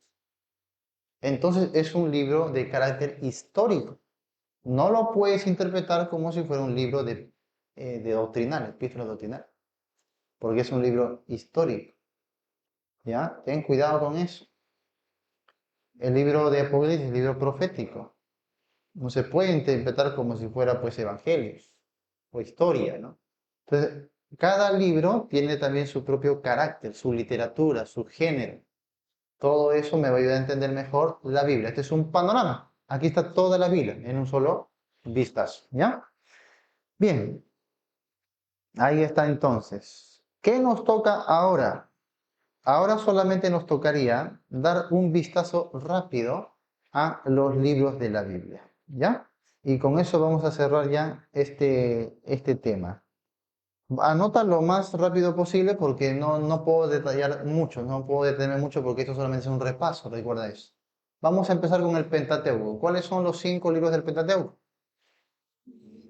Entonces, es un libro de carácter histórico. No lo puedes interpretar como si fuera un libro de doctrinal, epístola doctrinal, porque es un libro histórico. ¿Ya? Ten cuidado con eso. El libro de Apocalipsis, el libro profético, no se puede interpretar como si fuera pues evangelios o historia, ¿no? Entonces, cada libro tiene también su propio carácter, su literatura, su género. Todo eso me va a ayudar a entender mejor la Biblia. Este es un panorama. Aquí está toda la Biblia en un solo vistazo, ¿ya? Bien, ahí está entonces. ¿Qué nos toca ahora? Ahora solamente nos tocaría dar un vistazo rápido a los libros de la Biblia, ¿ya? Y con eso vamos a cerrar ya este tema. Anota lo más rápido posible porque no puedo detallar mucho, no puedo detenerme mucho porque esto solamente es un repaso, recuerda eso. Vamos a empezar con el Pentateuco. ¿Cuáles son los 5 libros del Pentateuco?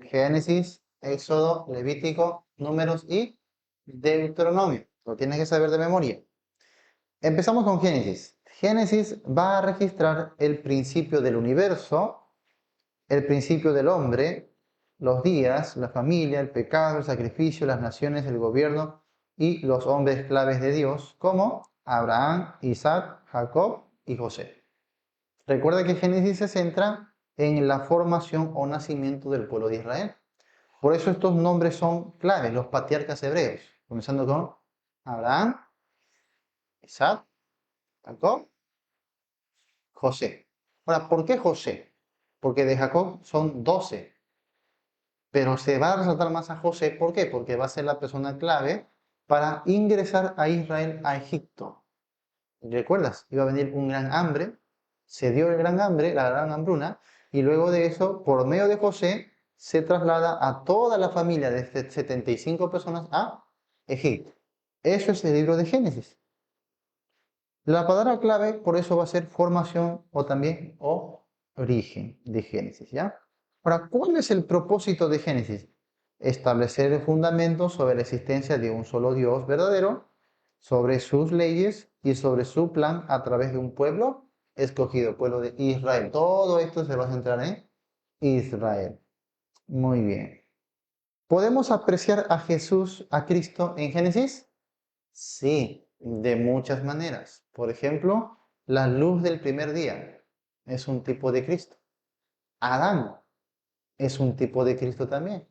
Génesis, Éxodo, Levítico, Números y Deuteronomio. Lo tienes que saber de memoria. Empezamos con Génesis. Génesis va a registrar el principio del universo, el principio del hombre, los días, la familia, el pecado, el sacrificio, las naciones, el gobierno y los hombres claves de Dios, como Abraham, Isaac, Jacob y José. Recuerda que Génesis se centra en la formación o nacimiento del pueblo de Israel. Por eso estos nombres son claves, los patriarcas hebreos, comenzando con Abraham, Isaac, Jacob, José. Ahora, ¿por qué José? Porque de Jacob son 12, pero se va a resaltar más a José. ¿Por qué? Porque va a ser la persona clave para ingresar a Israel a Egipto. ¿Recuerdas? Iba a venir un gran hambre, se dio el gran hambre, la gran hambruna, y luego de eso, por medio de José, se traslada a toda la familia de 75 personas a Egipto. Eso es el libro de Génesis. La palabra clave por eso va a ser formación o también origen de Génesis, ¿ya? Ahora, ¿cuál es el propósito de Génesis? establecer el fundamento sobre la existencia de un solo Dios verdadero, sobre sus leyes y sobre su plan a través de un pueblo escogido, el pueblo de Israel. Todo esto se va a centrar en Israel. Muy bien. ¿Podemos apreciar a Jesús, a Cristo en Génesis? Sí, de muchas maneras. Por ejemplo, la luz del primer día es un tipo de Cristo. Adán es un tipo de Cristo también.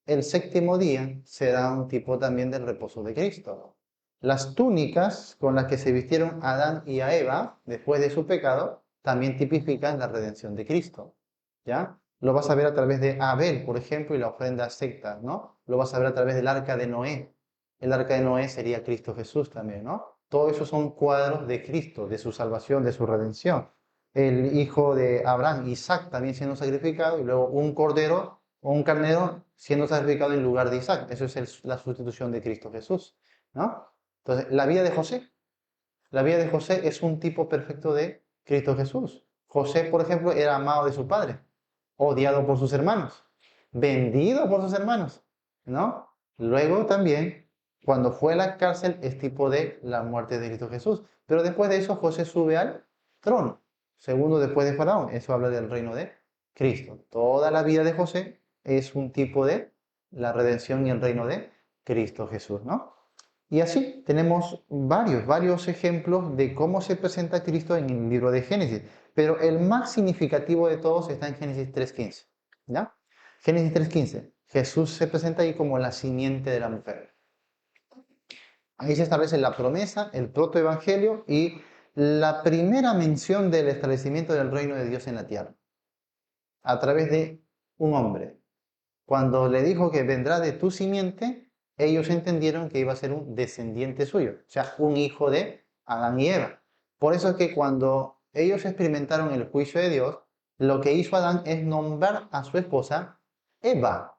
El séptimo día será un tipo también del reposo de Cristo. Las túnicas con las que se vistieron a Adán y a Eva después de su pecado también tipifican la redención de Cristo. ¿Ya? Lo vas a ver a través de Abel, por ejemplo, y la ofrenda secta, ¿no? Lo vas a ver a través del arca de Noé. El arca de Noé sería Cristo Jesús también, ¿no? Todo eso son cuadros de Cristo, de su salvación, de su redención. El hijo de Abraham, Isaac, también siendo sacrificado, y luego un cordero o un carnero siendo sacrificado en lugar de Isaac. Eso es la sustitución de Cristo Jesús, ¿no? Entonces, la vida de José. La vida de José es un tipo perfecto de Cristo Jesús. José, por ejemplo, era amado de su padre, odiado por sus hermanos, vendido por sus hermanos, ¿no? Luego también, cuando fue a la cárcel, es tipo de la muerte de Cristo Jesús. Pero después de eso, José sube al trono, segundo después de Faraón. Eso habla del reino de Cristo. Toda la vida de José es un tipo de la redención y el reino de Cristo Jesús, ¿no? Y así tenemos varios ejemplos de cómo se presenta Cristo en el libro de Génesis. Pero el más significativo de todos está en Génesis 3.15. ¿Ya? Génesis 3.15. Jesús se presenta ahí como la simiente de la mujer. Ahí se establece la promesa, el protoevangelio y la primera mención del establecimiento del reino de Dios en la tierra. A través de un hombre. Cuando le dijo que vendrá de tu simiente, ellos entendieron que iba a ser un descendiente suyo, o sea, un hijo de Adán y Eva. Por eso es que cuando ellos experimentaron el juicio de Dios, lo que hizo Adán es nombrar a su esposa Eva,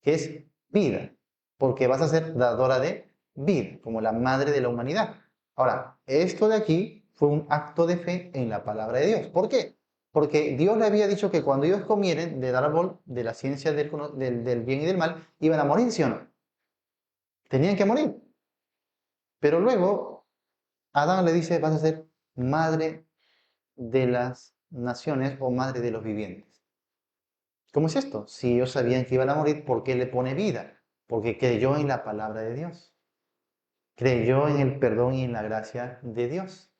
que es vida, porque vas a ser dadora de vida, como la madre de la humanidad. Ahora, esto de aquí fue un acto de fe en la palabra de Dios. ¿Por qué? Porque Dios le había dicho que cuando ellos comieren del árbol de la ciencia del bien y del mal, iban a morir, ¿sí o no? Tenían que morir. Pero luego Adán le dice, vas a ser madre de las naciones o madre de los vivientes. ¿Cómo es esto? Si ellos sabían que iban a morir, ¿por qué le pone vida? Porque creyó en la palabra de Dios. Creyó en el perdón y en la gracia de Dios.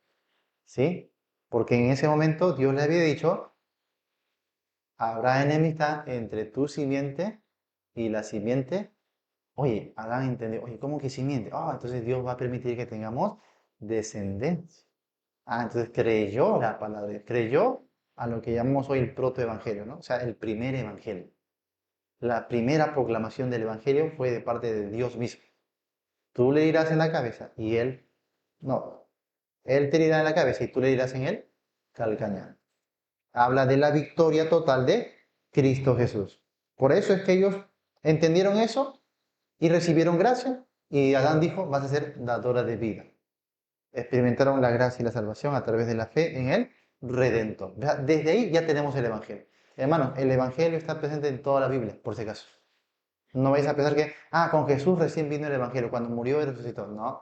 ¿Sí? Porque en ese momento Dios le había dicho, habrá enemistad entre tu simiente y la simiente. Oye, Adán entendió, oye, ¿cómo que simiente? Ah, entonces Dios va a permitir que tengamos descendencia. Ah, entonces creyó la palabra, de Dios, creyó a lo que llamamos hoy el protoevangelio, ¿no? O sea, el primer evangelio. La primera proclamación del evangelio fue de parte de Dios mismo. Tú le dirás en la cabeza y él, no, él te dirá en la cabeza y tú le dirás en el calcañar. Habla de la victoria total de Cristo Jesús. Por eso es que ellos entendieron eso y recibieron gracia y Adán dijo, vas a ser dadora de vida. Experimentaron la gracia y la salvación a través de la fe en el Redentor. Desde ahí ya tenemos el Evangelio. Hermanos, el Evangelio está presente en toda la Biblia, por si acaso. No vais a pensar que, con Jesús recién vino el Evangelio, cuando murió y resucitó. No.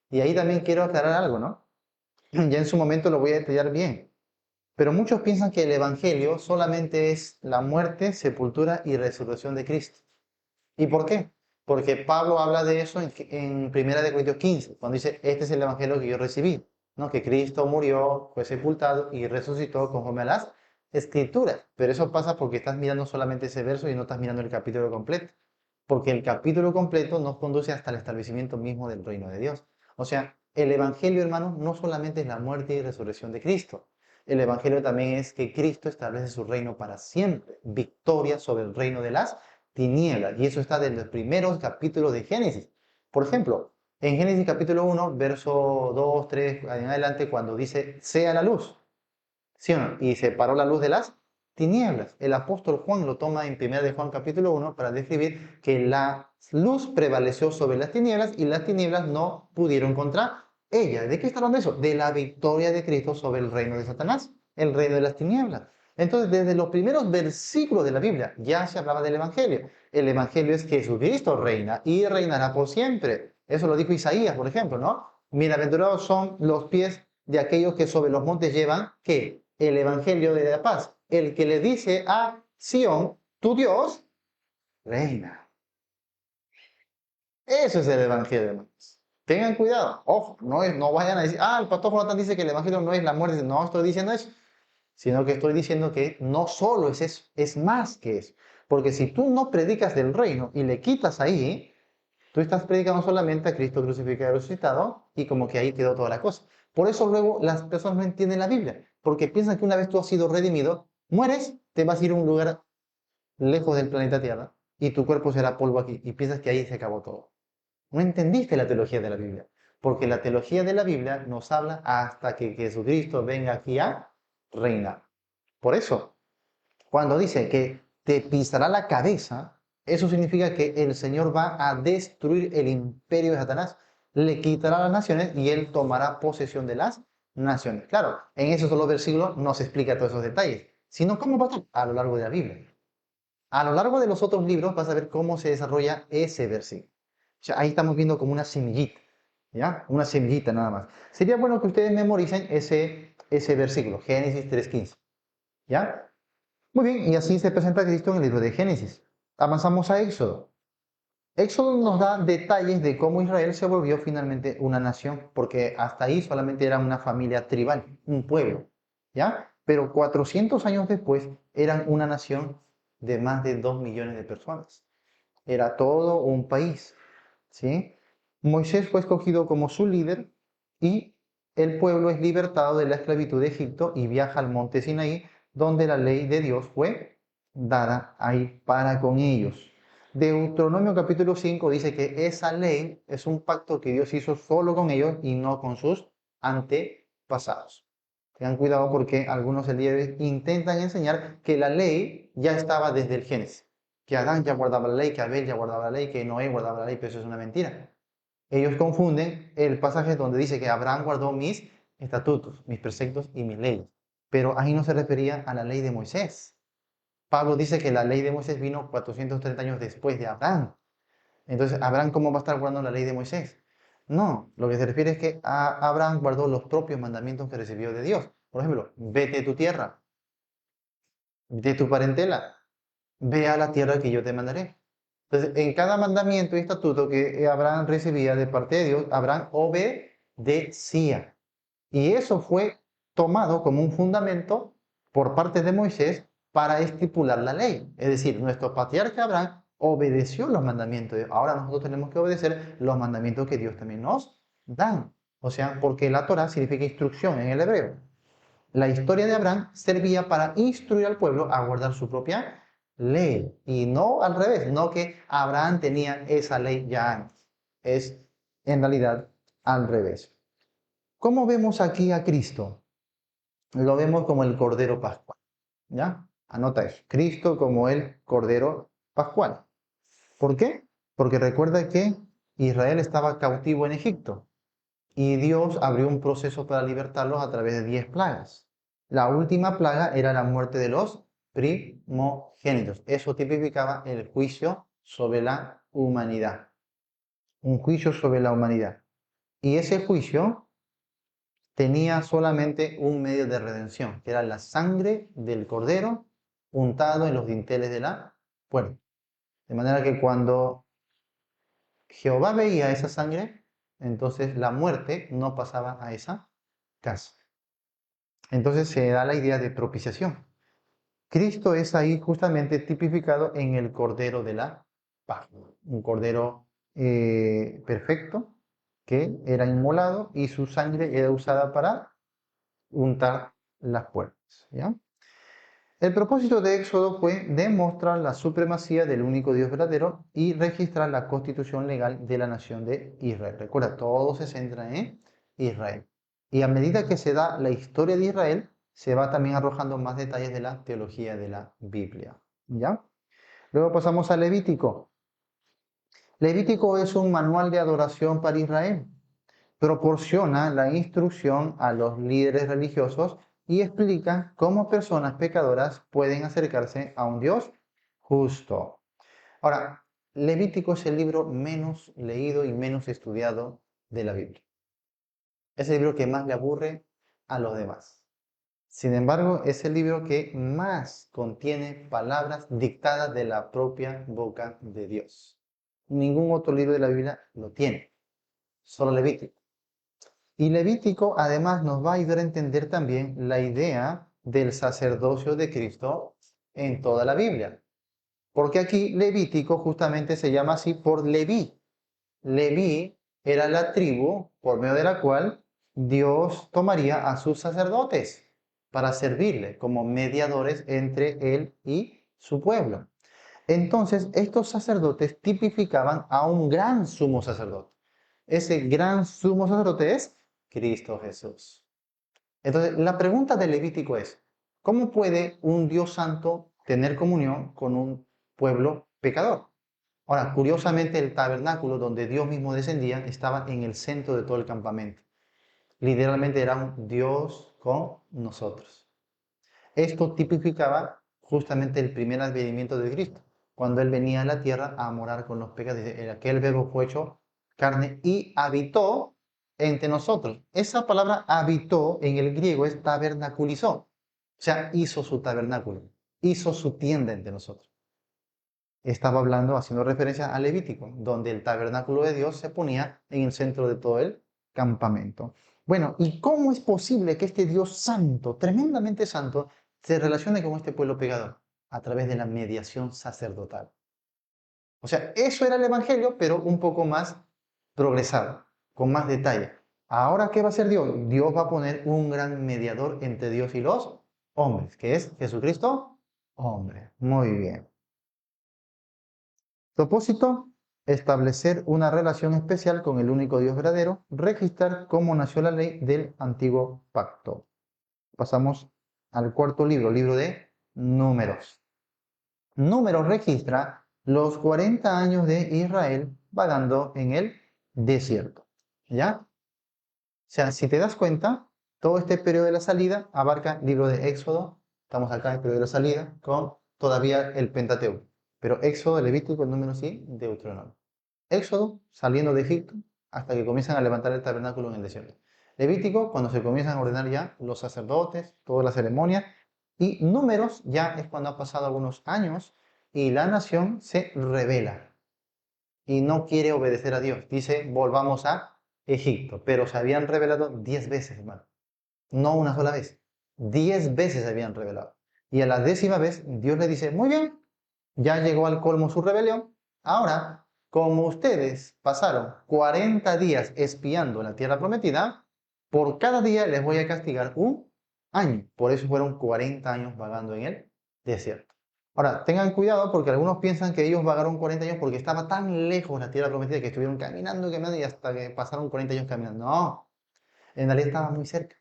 Y ahí también quiero aclarar algo, ¿no? Ya en su momento lo voy a detallar bien. Pero muchos piensan que el Evangelio solamente es la muerte, sepultura y resurrección de Cristo. ¿Y por qué? Porque Pablo habla de eso en 1 Corintios 15, cuando dice, este es el Evangelio que yo recibí, ¿no? Que Cristo murió, fue sepultado y resucitó conforme a las Escrituras. Pero eso pasa porque estás mirando solamente ese verso y no estás mirando el capítulo completo. Porque el capítulo completo nos conduce hasta el establecimiento mismo del reino de Dios. O sea, el Evangelio, hermanos, no solamente es la muerte y resurrección de Cristo. El Evangelio también es que Cristo establece su reino para siempre, victoria sobre el reino de las tinieblas. Y eso está desde los primeros capítulos de Génesis. Por ejemplo, en Génesis capítulo 1, verso 2, 3, en adelante, cuando dice, sea la luz, ¿sí o no? Y separó la luz de las tinieblas. El apóstol Juan lo toma en 1 de Juan capítulo 1 para describir que la luz prevaleció sobre las tinieblas y las tinieblas no pudieron contra ella. ¿De qué está hablando eso? De la victoria de Cristo sobre el reino de Satanás, el reino de las tinieblas. Entonces, desde los primeros versículos de la Biblia ya se hablaba del Evangelio. El Evangelio es que Jesucristo reina y reinará por siempre. Eso lo dijo Isaías, por ejemplo, ¿no? Bienaventurados son los pies de aquellos que sobre los montes llevan, ¿qué? El Evangelio de la paz. El que le dice a Sión, tu Dios reina. Eso es el Evangelio, hermanos. Tengan cuidado. Ojo, no vayan a decir, el pastor Jonathan dice que el Evangelio no es la muerte. No estoy diciendo eso, sino que estoy diciendo que no solo es eso, es más que eso. Porque si tú no predicas del reino y le quitas ahí, tú estás predicando solamente a Cristo crucificado y resucitado y como que ahí quedó toda la cosa. Por eso luego las personas no entienden la Biblia, porque piensan que una vez tú has sido redimido, mueres, te vas a ir a un lugar lejos del planeta Tierra y tu cuerpo será polvo aquí y piensas que ahí se acabó todo. No entendiste la teología de la Biblia, porque la teología de la Biblia nos habla hasta que Jesucristo venga aquí a reinar. Por eso, cuando dice que te pisará la cabeza, eso significa que el Señor va a destruir el imperio de Satanás, le quitará las naciones y él tomará posesión de las naciones. Claro, en esos solo versículos no se explica todos esos detalles, sino cómo va a estar a lo largo de la Biblia. A lo largo de los otros libros vas a ver cómo se desarrolla ese versículo. O sea, ahí estamos viendo como una semillita, ¿ya? Una semillita nada más. Sería bueno que ustedes memoricen ese versículo, Génesis 3:15, ¿ya? Muy bien, y así se presenta Cristo en el libro de Génesis. Avanzamos a Éxodo. Éxodo nos da detalles de cómo Israel se volvió finalmente una nación, porque hasta ahí solamente era una familia tribal, un pueblo, ¿ya? Pero 400 años después eran una nación de más de 2 millones de personas. Era todo un país, ¿sí? Moisés fue escogido como su líder y el pueblo es libertado de la esclavitud de Egipto y viaja al monte Sinaí, donde la ley de Dios fue dada ahí para con ellos. Deuteronomio capítulo 5 dice que esa ley es un pacto que Dios hizo solo con ellos y no con sus antepasados. Tengan cuidado porque algunos el día de hoy intentan enseñar que la ley ya estaba desde el Génesis, que Adán ya guardaba la ley, que Abel ya guardaba la ley, que Noé guardaba la ley, pero eso es una mentira. Ellos confunden el pasaje donde dice que Abraham guardó mis estatutos, mis preceptos y mis leyes, pero ahí no se refería a la ley de Moisés. Pablo dice que la ley de Moisés vino 430 años después de Abraham. Entonces, ¿Abraham cómo va a estar guardando la ley de Moisés? No, lo que se refiere es que Abraham guardó los propios mandamientos que recibió de Dios. Por ejemplo, vete de tu tierra, de tu parentela, ve a la tierra que yo te mandaré. Entonces, en cada mandamiento y estatuto que Abraham recibía de parte de Dios, Abraham obedecía. Y eso fue tomado como un fundamento por parte de Moisés para estipular la ley. Es decir, nuestro patriarca Abraham obedeció los mandamientos. Ahora nosotros tenemos que obedecer los mandamientos que Dios también nos da. O sea, porque la Torah significa instrucción en el hebreo. La historia de Abraham servía para instruir al pueblo a guardar su propia ley. Y no al revés, no que Abraham tenía esa ley ya antes. Es en realidad al revés. ¿Cómo vemos aquí a Cristo? Lo vemos como el Cordero Pascual. ¿Ya? Anota eso. Cristo como el Cordero Pascual. ¿Por qué? Porque recuerda que Israel estaba cautivo en Egipto y Dios abrió un proceso para libertarlos a través de 10 plagas. La última plaga era la muerte de los primogénitos. Eso tipificaba el juicio sobre la humanidad. Un juicio sobre la humanidad. Y ese juicio tenía solamente un medio de redención, que era la sangre del cordero untado en los dinteles de la puerta. De manera que cuando Jehová veía esa sangre, entonces la muerte no pasaba a esa casa. Entonces se da la idea de propiciación. Cristo es ahí justamente tipificado en el Cordero de la Paz, un Cordero perfecto que era inmolado y su sangre era usada para untar las puertas. ¿Ya? El propósito de Éxodo fue demostrar la supremacía del único Dios verdadero y registrar la constitución legal de la nación de Israel. Recuerda, todo se centra en Israel. Y a medida que se da la historia de Israel, se va también arrojando más detalles de la teología de la Biblia. ¿Ya? Luego pasamos a Levítico. Levítico es un manual de adoración para Israel. Proporciona la instrucción a los líderes religiosos y explica cómo personas pecadoras pueden acercarse a un Dios justo. Ahora, Levítico es el libro menos leído y menos estudiado de la Biblia. Es el libro que más le aburre a los demás. Sin embargo, es el libro que más contiene palabras dictadas de la propia boca de Dios. Ningún otro libro de la Biblia lo tiene, solo Levítico. Y Levítico además nos va a ayudar a entender también la idea del sacerdocio de Cristo en toda la Biblia. Porque aquí Levítico justamente se llama así por Leví. Leví era la tribu por medio de la cual Dios tomaría a sus sacerdotes para servirle como mediadores entre él y su pueblo. Entonces, estos sacerdotes tipificaban a un gran sumo sacerdote. Ese gran sumo sacerdote es Cristo Jesús. Entonces, la pregunta del Levítico es, ¿cómo puede un Dios santo tener comunión con un pueblo pecador? Ahora, curiosamente, el tabernáculo donde Dios mismo descendía estaba en el centro de todo el campamento. Literalmente era un Dios con nosotros. Esto tipificaba justamente el primer advenimiento de Cristo, cuando Él venía a la tierra a morar con los pecadores. Aquel verbo fue hecho carne y habitó entre nosotros. Esa palabra habitó en el griego es tabernaculizó. O sea, hizo su tabernáculo, hizo su tienda entre nosotros. Estaba hablando, haciendo referencia al Levítico, donde el tabernáculo de Dios se ponía en el centro de todo el campamento. Bueno, ¿y cómo es posible que este Dios santo, tremendamente santo, se relacione con este pueblo pecador? A través de la mediación sacerdotal. O sea, eso era el Evangelio, pero un poco más progresado, con más detalle. Ahora, ¿qué va a hacer Dios? Dios va a poner un gran mediador entre Dios y los hombres, que es Jesucristo, hombre. Muy bien. Propósito, establecer una relación especial con el único Dios verdadero, registrar cómo nació la ley del antiguo pacto. Pasamos al cuarto libro, libro de Números. Números registra los 40 años de Israel vagando en el desierto. ¿Ya? O sea, si te das cuenta, todo este periodo de la salida abarca el libro de Éxodo, estamos acá en el periodo de la salida, con todavía el Pentateuco. Pero Éxodo, Levítico, el número sí, Deuteronomio. Éxodo, saliendo de Egipto, hasta que comienzan a levantar el tabernáculo en el desierto. Levítico, cuando se comienzan a ordenar ya los sacerdotes, toda la ceremonia. Y Números, ya es cuando ha pasado algunos años y la nación se rebela y no quiere obedecer a Dios. Dice, volvamos a Egipto. Pero se habían rebelado 10 veces, hermano. No una sola vez. 10 veces se habían rebelado. Y a la 10ª vez, Dios le dice, muy bien, ya llegó al colmo su rebelión. Ahora, como ustedes pasaron 40 días espiando la tierra prometida, por cada día les voy a castigar un año. Por eso fueron 40 años vagando en el desierto. Ahora, tengan cuidado porque algunos piensan que ellos vagaron 40 años porque estaba tan lejos la tierra prometida que estuvieron caminando, caminando y hasta que pasaron 40 años caminando. No, en realidad estaba muy cerca.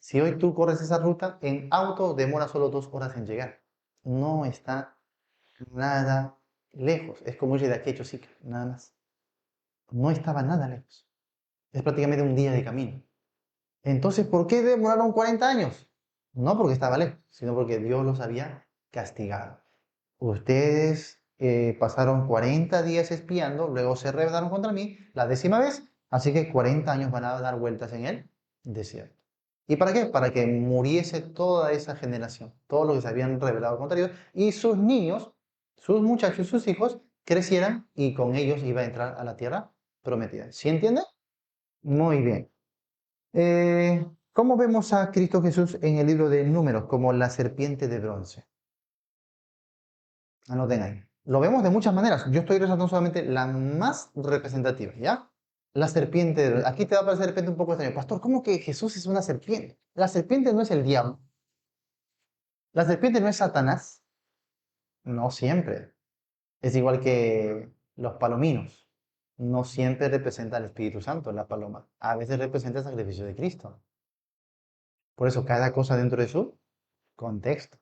Si hoy tú corres esa ruta, en auto demora solo 2 horas en llegar. No está nada lejos. Es como ir de aquí a Chosica, nada más. No estaba nada lejos. Es prácticamente un día de camino. Entonces, ¿por qué demoraron 40 años? No porque estaba lejos, sino porque Dios los había castigado. Ustedes pasaron 40 días espiando, luego se rebelaron contra mí la 10ª vez, así que 40 años van a dar vueltas en el desierto. ¿Y para qué? Para que muriese toda esa generación, todos los que se habían rebelado contra Dios, y sus niños, sus muchachos, sus hijos, crecieran y con ellos iba a entrar a la tierra prometida. ¿Sí entiende? Muy bien. ¿Cómo vemos a Cristo Jesús en el libro de Números? Como la serpiente de bronce. Anoten ahí. Lo vemos de muchas maneras. Yo estoy resaltando solamente la más representativa, ¿ya? La serpiente. Aquí te va a parecer de repente un poco extraño. Pastor, ¿cómo que Jesús es una serpiente? La serpiente no es el diablo. La serpiente no es Satanás. No siempre. Es igual que los palominos. No siempre representa al Espíritu Santo, la paloma. A veces representa el sacrificio de Cristo. Por eso cada cosa dentro de su contexto.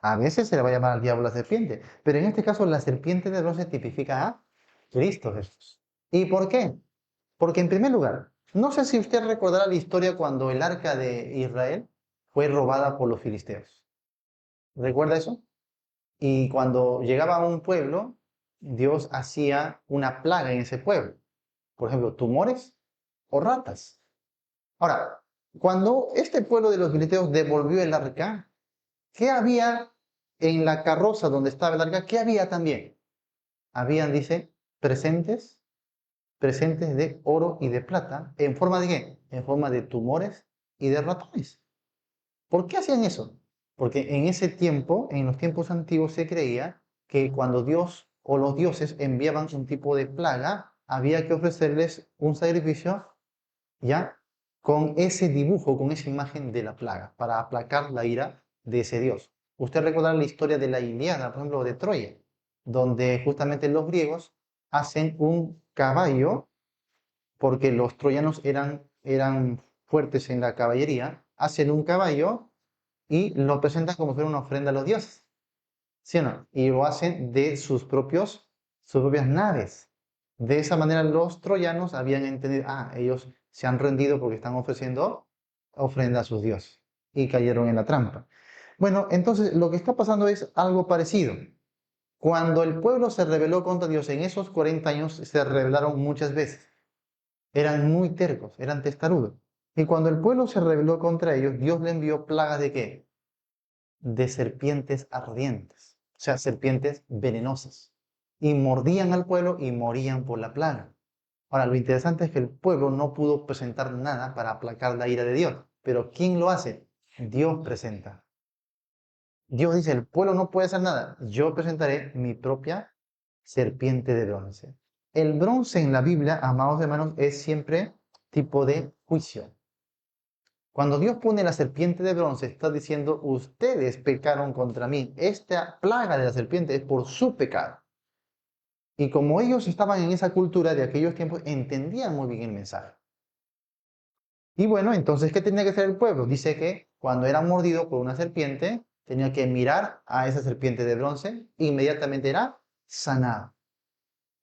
A veces se le va a llamar al diablo la serpiente, pero en este caso la serpiente de bronce tipifica a Cristo Jesús. ¿Y por qué? Porque en primer lugar, No sé si usted recordará la historia cuando el arca de Israel fue robada por los filisteos. ¿Recuerda eso? Y cuando llegaba a un pueblo, Dios hacía una plaga en ese pueblo. Por ejemplo, tumores o ratas. Ahora, cuando este pueblo de los filisteos devolvió el arca, ¿qué había en la carroza donde estaba el arca? ¿Qué había también? Habían, dice, presentes, presentes de oro y de plata. ¿En forma de qué? En forma de tumores y de ratones. ¿Por qué hacían eso? Porque en ese tiempo, en los tiempos antiguos, se creía que cuando Dios o los dioses enviaban un tipo de plaga, había que ofrecerles un sacrificio ya con ese dibujo, con esa imagen de la plaga, para aplacar la ira de ese dios. Usted recordará la historia de la Ilíada, por ejemplo, de Troya, donde justamente los griegos hacen un caballo, porque los troyanos eran fuertes en la caballería, hacen un caballo y lo presentan como si fuera una ofrenda a los dioses, ¿sí o no? Y lo hacen de sus propias naves. De esa manera los troyanos habían entendido, ellos se han rendido porque están ofreciendo ofrenda a sus dioses y cayeron en la trampa. Bueno, entonces lo que está pasando es algo parecido. Cuando el pueblo se rebeló contra Dios en esos 40 años, se rebelaron muchas veces. Eran muy tercos, eran testarudos. Y cuando el pueblo se rebeló contra ellos, Dios le envió plagas de ¿qué? De serpientes ardientes, o sea, serpientes venenosas. Y mordían al pueblo y morían por la plaga. Ahora, lo interesante es que el pueblo no pudo presentar nada para aplacar la ira de Dios. Pero ¿quién lo hace? Dios presenta. Dios dice, el pueblo no puede hacer nada. Yo presentaré mi propia serpiente de bronce. El bronce en la Biblia, amados hermanos, es siempre tipo de juicio. Cuando Dios pone la serpiente de bronce, está diciendo, ustedes pecaron contra mí. Esta plaga de la serpiente es por su pecado. Y como ellos estaban en esa cultura de aquellos tiempos, entendían muy bien el mensaje. Y bueno, entonces, ¿qué tenía que hacer el pueblo? Dice que cuando era mordido por una serpiente, tenía que mirar a esa serpiente de bronce, e inmediatamente era sanado.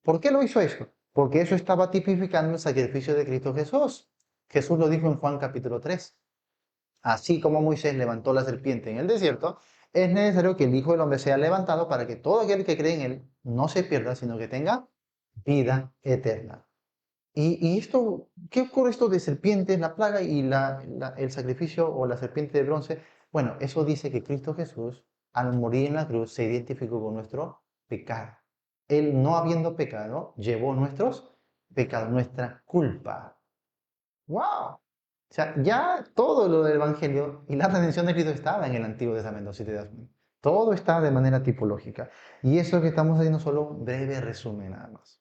¿Por qué lo hizo eso? Porque eso estaba tipificando el sacrificio de Cristo Jesús. Jesús lo dijo en Juan capítulo 3. Así como Moisés levantó la serpiente en el desierto, es necesario que el Hijo del Hombre sea levantado para que todo aquel que cree en él no se pierda, sino que tenga vida eterna. Y esto, ¿qué ocurre esto de serpientes, la plaga y el sacrificio o la serpiente de bronce? Bueno, eso dice que Cristo Jesús, al morir en la cruz, se identificó con nuestro pecado. Él, no habiendo pecado, llevó nuestros pecados, nuestra culpa. ¡Wow! O sea, ya todo lo del Evangelio y la redención de Cristo estaba en el Antiguo Testamento, si te das cuenta. Todo está de manera tipológica. Y eso que estamos haciendo solo un breve resumen nada más.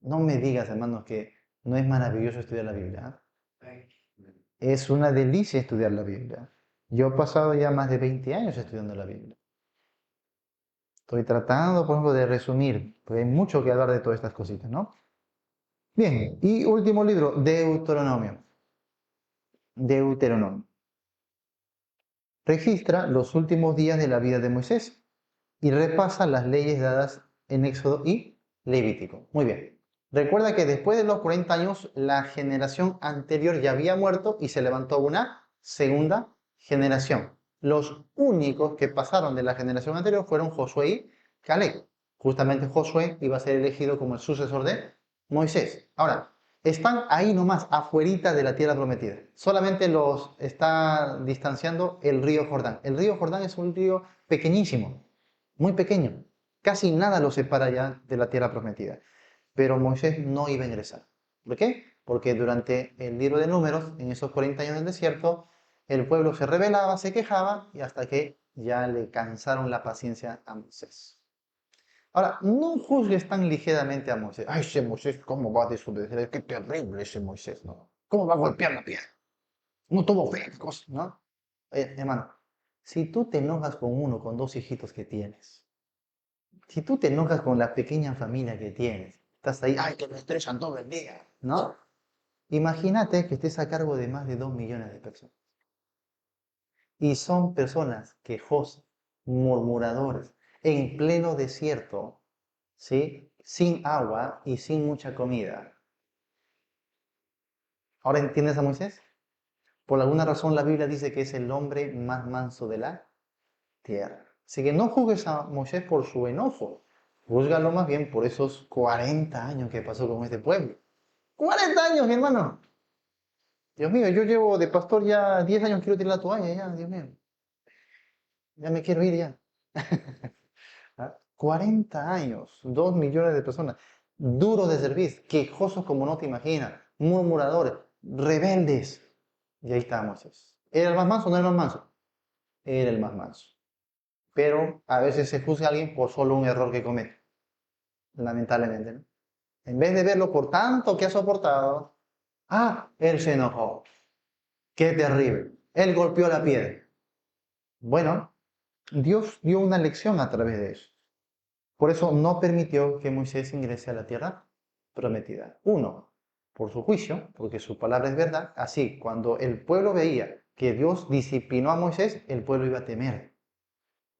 No me digas, hermanos, que no es maravilloso estudiar la Biblia. Es una delicia estudiar la Biblia. Yo he pasado ya más de 20 años estudiando la Biblia. Estoy tratando, por ejemplo, de resumir, porque hay mucho que hablar de todas estas cositas, ¿no? Bien, y último libro, Deuteronomio. Deuteronomio. Registra los últimos días de la vida de Moisés y repasa las leyes dadas en Éxodo y Levítico. Muy bien. Recuerda que después de los 40 años, la generación anterior ya había muerto y se levantó una segunda generación. Los únicos que pasaron de la generación anterior fueron Josué y Caleb. Justamente Josué iba a ser elegido como el sucesor de Moisés. Ahora, están ahí nomás, afuerita de la tierra prometida. Solamente los está distanciando el río Jordán. El río Jordán es un río pequeñísimo, muy pequeño. Casi nada lo separa ya de la tierra prometida. Pero Moisés no iba a ingresar. ¿Por qué? Porque durante el libro de Números, en esos 40 años del desierto, el pueblo se rebelaba, se quejaba y hasta que ya le cansaron la paciencia a Moisés. Ahora, no juzgues tan ligeramente a Moisés. Ay, ese Moisés, ¿cómo va a desobedecer? Qué terrible ese Moisés, ¿no? ¿Cómo va a golpear la piedra? No tuvo fe, ¿no? Hermano, si tú te enojas con uno, con dos hijitos que tienes, si tú te enojas con la pequeña familia que tienes, estás ahí, ay, que me estresan todo el día, ¿no? Imagínate que estés a cargo de más de 2 millones de personas. Y son personas quejosas, murmuradores, en pleno desierto, ¿sí? Sin agua y sin mucha comida. ¿Ahora entiendes a Moisés? Por alguna razón la Biblia dice que es el hombre más manso de la tierra. Así que no juzgues a Moisés por su enojo. Júzgalo más bien por esos 40 años que pasó con este pueblo. 40 años, mi hermano. Dios mío, yo llevo de pastor ya 10 años, quiero tirar la toalla ya, Dios mío. Ya me quiero ir ya. 40 años, 2 millones de personas, duros de servir, quejosos como no te imaginas, murmuradores, rebeldes. Y ahí está Moisés. ¿Era el más manso o no era el más manso? Era el más manso. Pero a veces se juzga a alguien por solo un error que comete, lamentablemente, ¿no? En vez de verlo por tanto que ha soportado, él se enojó. Qué terrible. Él golpeó la piedra. Bueno, Dios dio una lección a través de eso. Por eso no permitió que Moisés ingrese a la tierra prometida. Uno, por su juicio, porque su palabra es verdad. Así, cuando el pueblo veía que Dios disciplinó a Moisés, el pueblo iba a temer.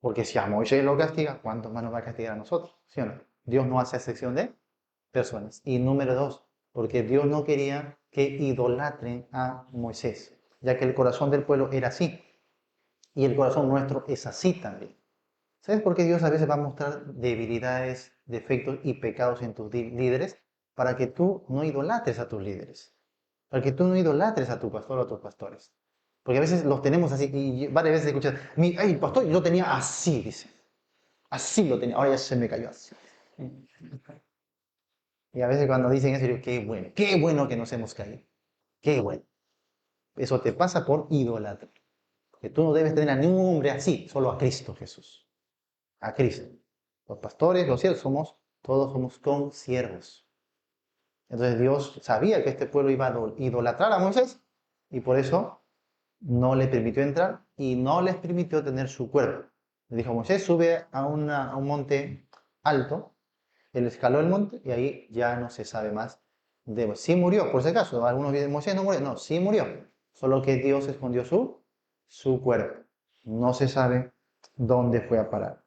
Porque si a Moisés lo castiga, ¿cuántos más nos va a castigar a nosotros? ¿Sí o no? Dios no hace excepción de personas. Y número dos, porque Dios no quería que idolatren a Moisés, ya que el corazón del pueblo era así. Y el corazón nuestro es así también. ¿Sabes por qué Dios a veces va a mostrar debilidades, defectos y pecados en tus líderes? Para que tú no idolatres a tus líderes. Para que tú no idolatres a tu pastor o a tus pastores. Porque a veces los tenemos así, y varias veces escuchas, el pastor yo lo tenía así, dice. Así lo tenía, ahora ya se me cayó así. Y a veces cuando dicen eso, digo, qué bueno que nos hemos caído. Qué bueno. Eso te pasa por idolatrar. Que tú no debes tener a ningún hombre así, solo a Cristo Jesús. A Cristo. Los pastores, los siervos, todos somos consiervos. Entonces Dios sabía que este pueblo iba a idolatrar a Moisés y por eso no le permitió entrar y no les permitió tener su cuerpo. Le dijo, Moisés, sube a un monte alto. Él escaló el monte y ahí ya no se sabe más de Moisés. Sí murió, por si acaso. Algunos dicen, Moisés no murió. No, sí murió. Solo que Dios escondió su cuerpo. No se sabe dónde fue a parar.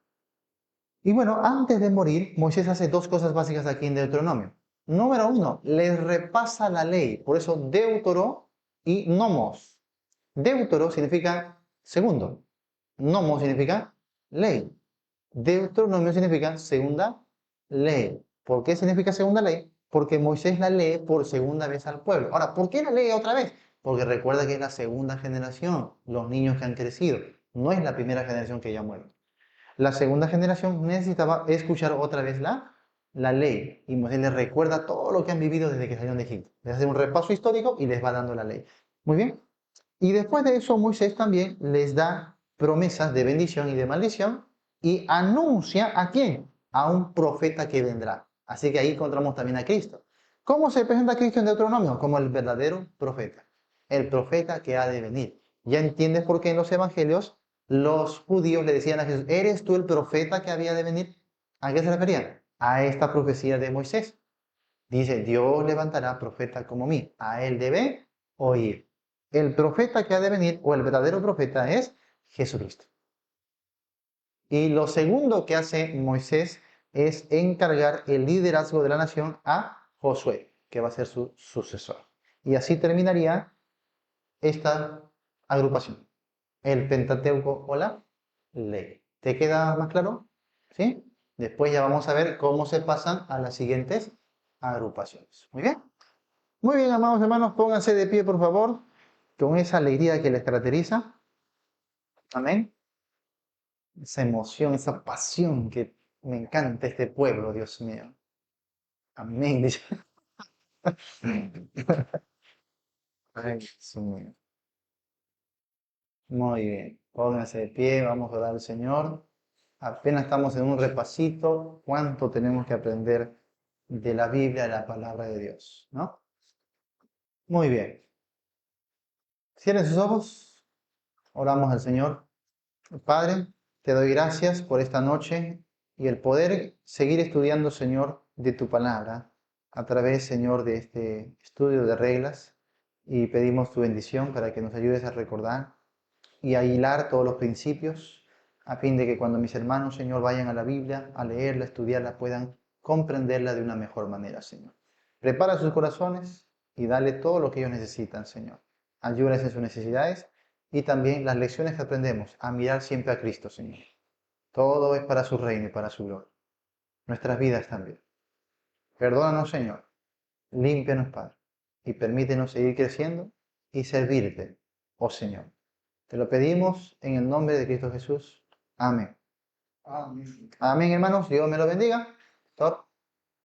Y bueno, antes de morir, Moisés hace dos cosas básicas aquí en Deuteronomio. Número uno, les repasa la ley. Por eso deutero y nomos. Deutero significa segundo. Nomos significa ley. Deuteronomio significa segunda ley. ¿Por qué significa segunda ley? Porque Moisés la lee por segunda vez al pueblo. Ahora, ¿por qué la lee otra vez? Porque recuerda que es la segunda generación, los niños que han crecido. No es la primera generación que ya muere. La segunda generación necesitaba escuchar otra vez la ley. Y Moisés les recuerda todo lo que han vivido desde que salieron de Egipto. Les hace un repaso histórico y les va dando la ley. Muy bien. Y después de eso, Moisés también les da promesas de bendición y de maldición y anuncia a quién? A un profeta que vendrá. Así que ahí encontramos también a Cristo. ¿Cómo se presenta a Cristo en Deuteronomio? Como el verdadero profeta. El profeta que ha de venir. Ya entiendes por qué en los evangelios los judíos le decían a Jesús, ¿eres tú el profeta que había de venir? ¿A qué se referían? A esta profecía de Moisés. Dice, Dios levantará profeta como mí. A él debe oír. El profeta que ha de venir, o el verdadero profeta, es Jesucristo. Y lo segundo que hace Moisés es encargar el liderazgo de la nación a Josué, que va a ser su sucesor. Y así terminaría esta agrupación. El Pentateuco o la ley. ¿Te queda más claro? ¿Sí? Después ya vamos a ver cómo se pasan a las siguientes agrupaciones. Muy bien. Muy bien, amados hermanos, pónganse de pie, por favor, con esa alegría que les caracteriza. Amén. Esa emoción, esa pasión que me encanta este pueblo, Dios mío. Amén. Dice. Ay, Dios mío. Muy bien. Pónganse de pie, vamos a orar al Señor. Apenas estamos en un repasito, cuánto tenemos que aprender de la Biblia, de la palabra de Dios, ¿no? Muy bien. Cierren sus ojos, oramos al Señor. Padre, te doy gracias por esta noche y el poder seguir estudiando, Señor, de tu palabra a través, Señor, de este estudio de reglas y pedimos tu bendición para que nos ayudes a recordar y a hilar todos los principios a fin de que cuando mis hermanos, Señor, vayan a la Biblia, a leerla, a estudiarla, puedan comprenderla de una mejor manera, Señor. Prepara sus corazones y dale todo lo que ellos necesitan, Señor. Ayúdales en sus necesidades y también las lecciones que aprendemos a mirar siempre a Cristo, Señor. Todo es para su reino y para su gloria. Nuestras vidas también. Perdónanos, Señor. Límpianos, Padre, y permítenos seguir creciendo y servirte, oh Señor. Te lo pedimos en el nombre de Cristo Jesús. Amén. Amén. Amén, hermanos. Dios me lo bendiga. Top.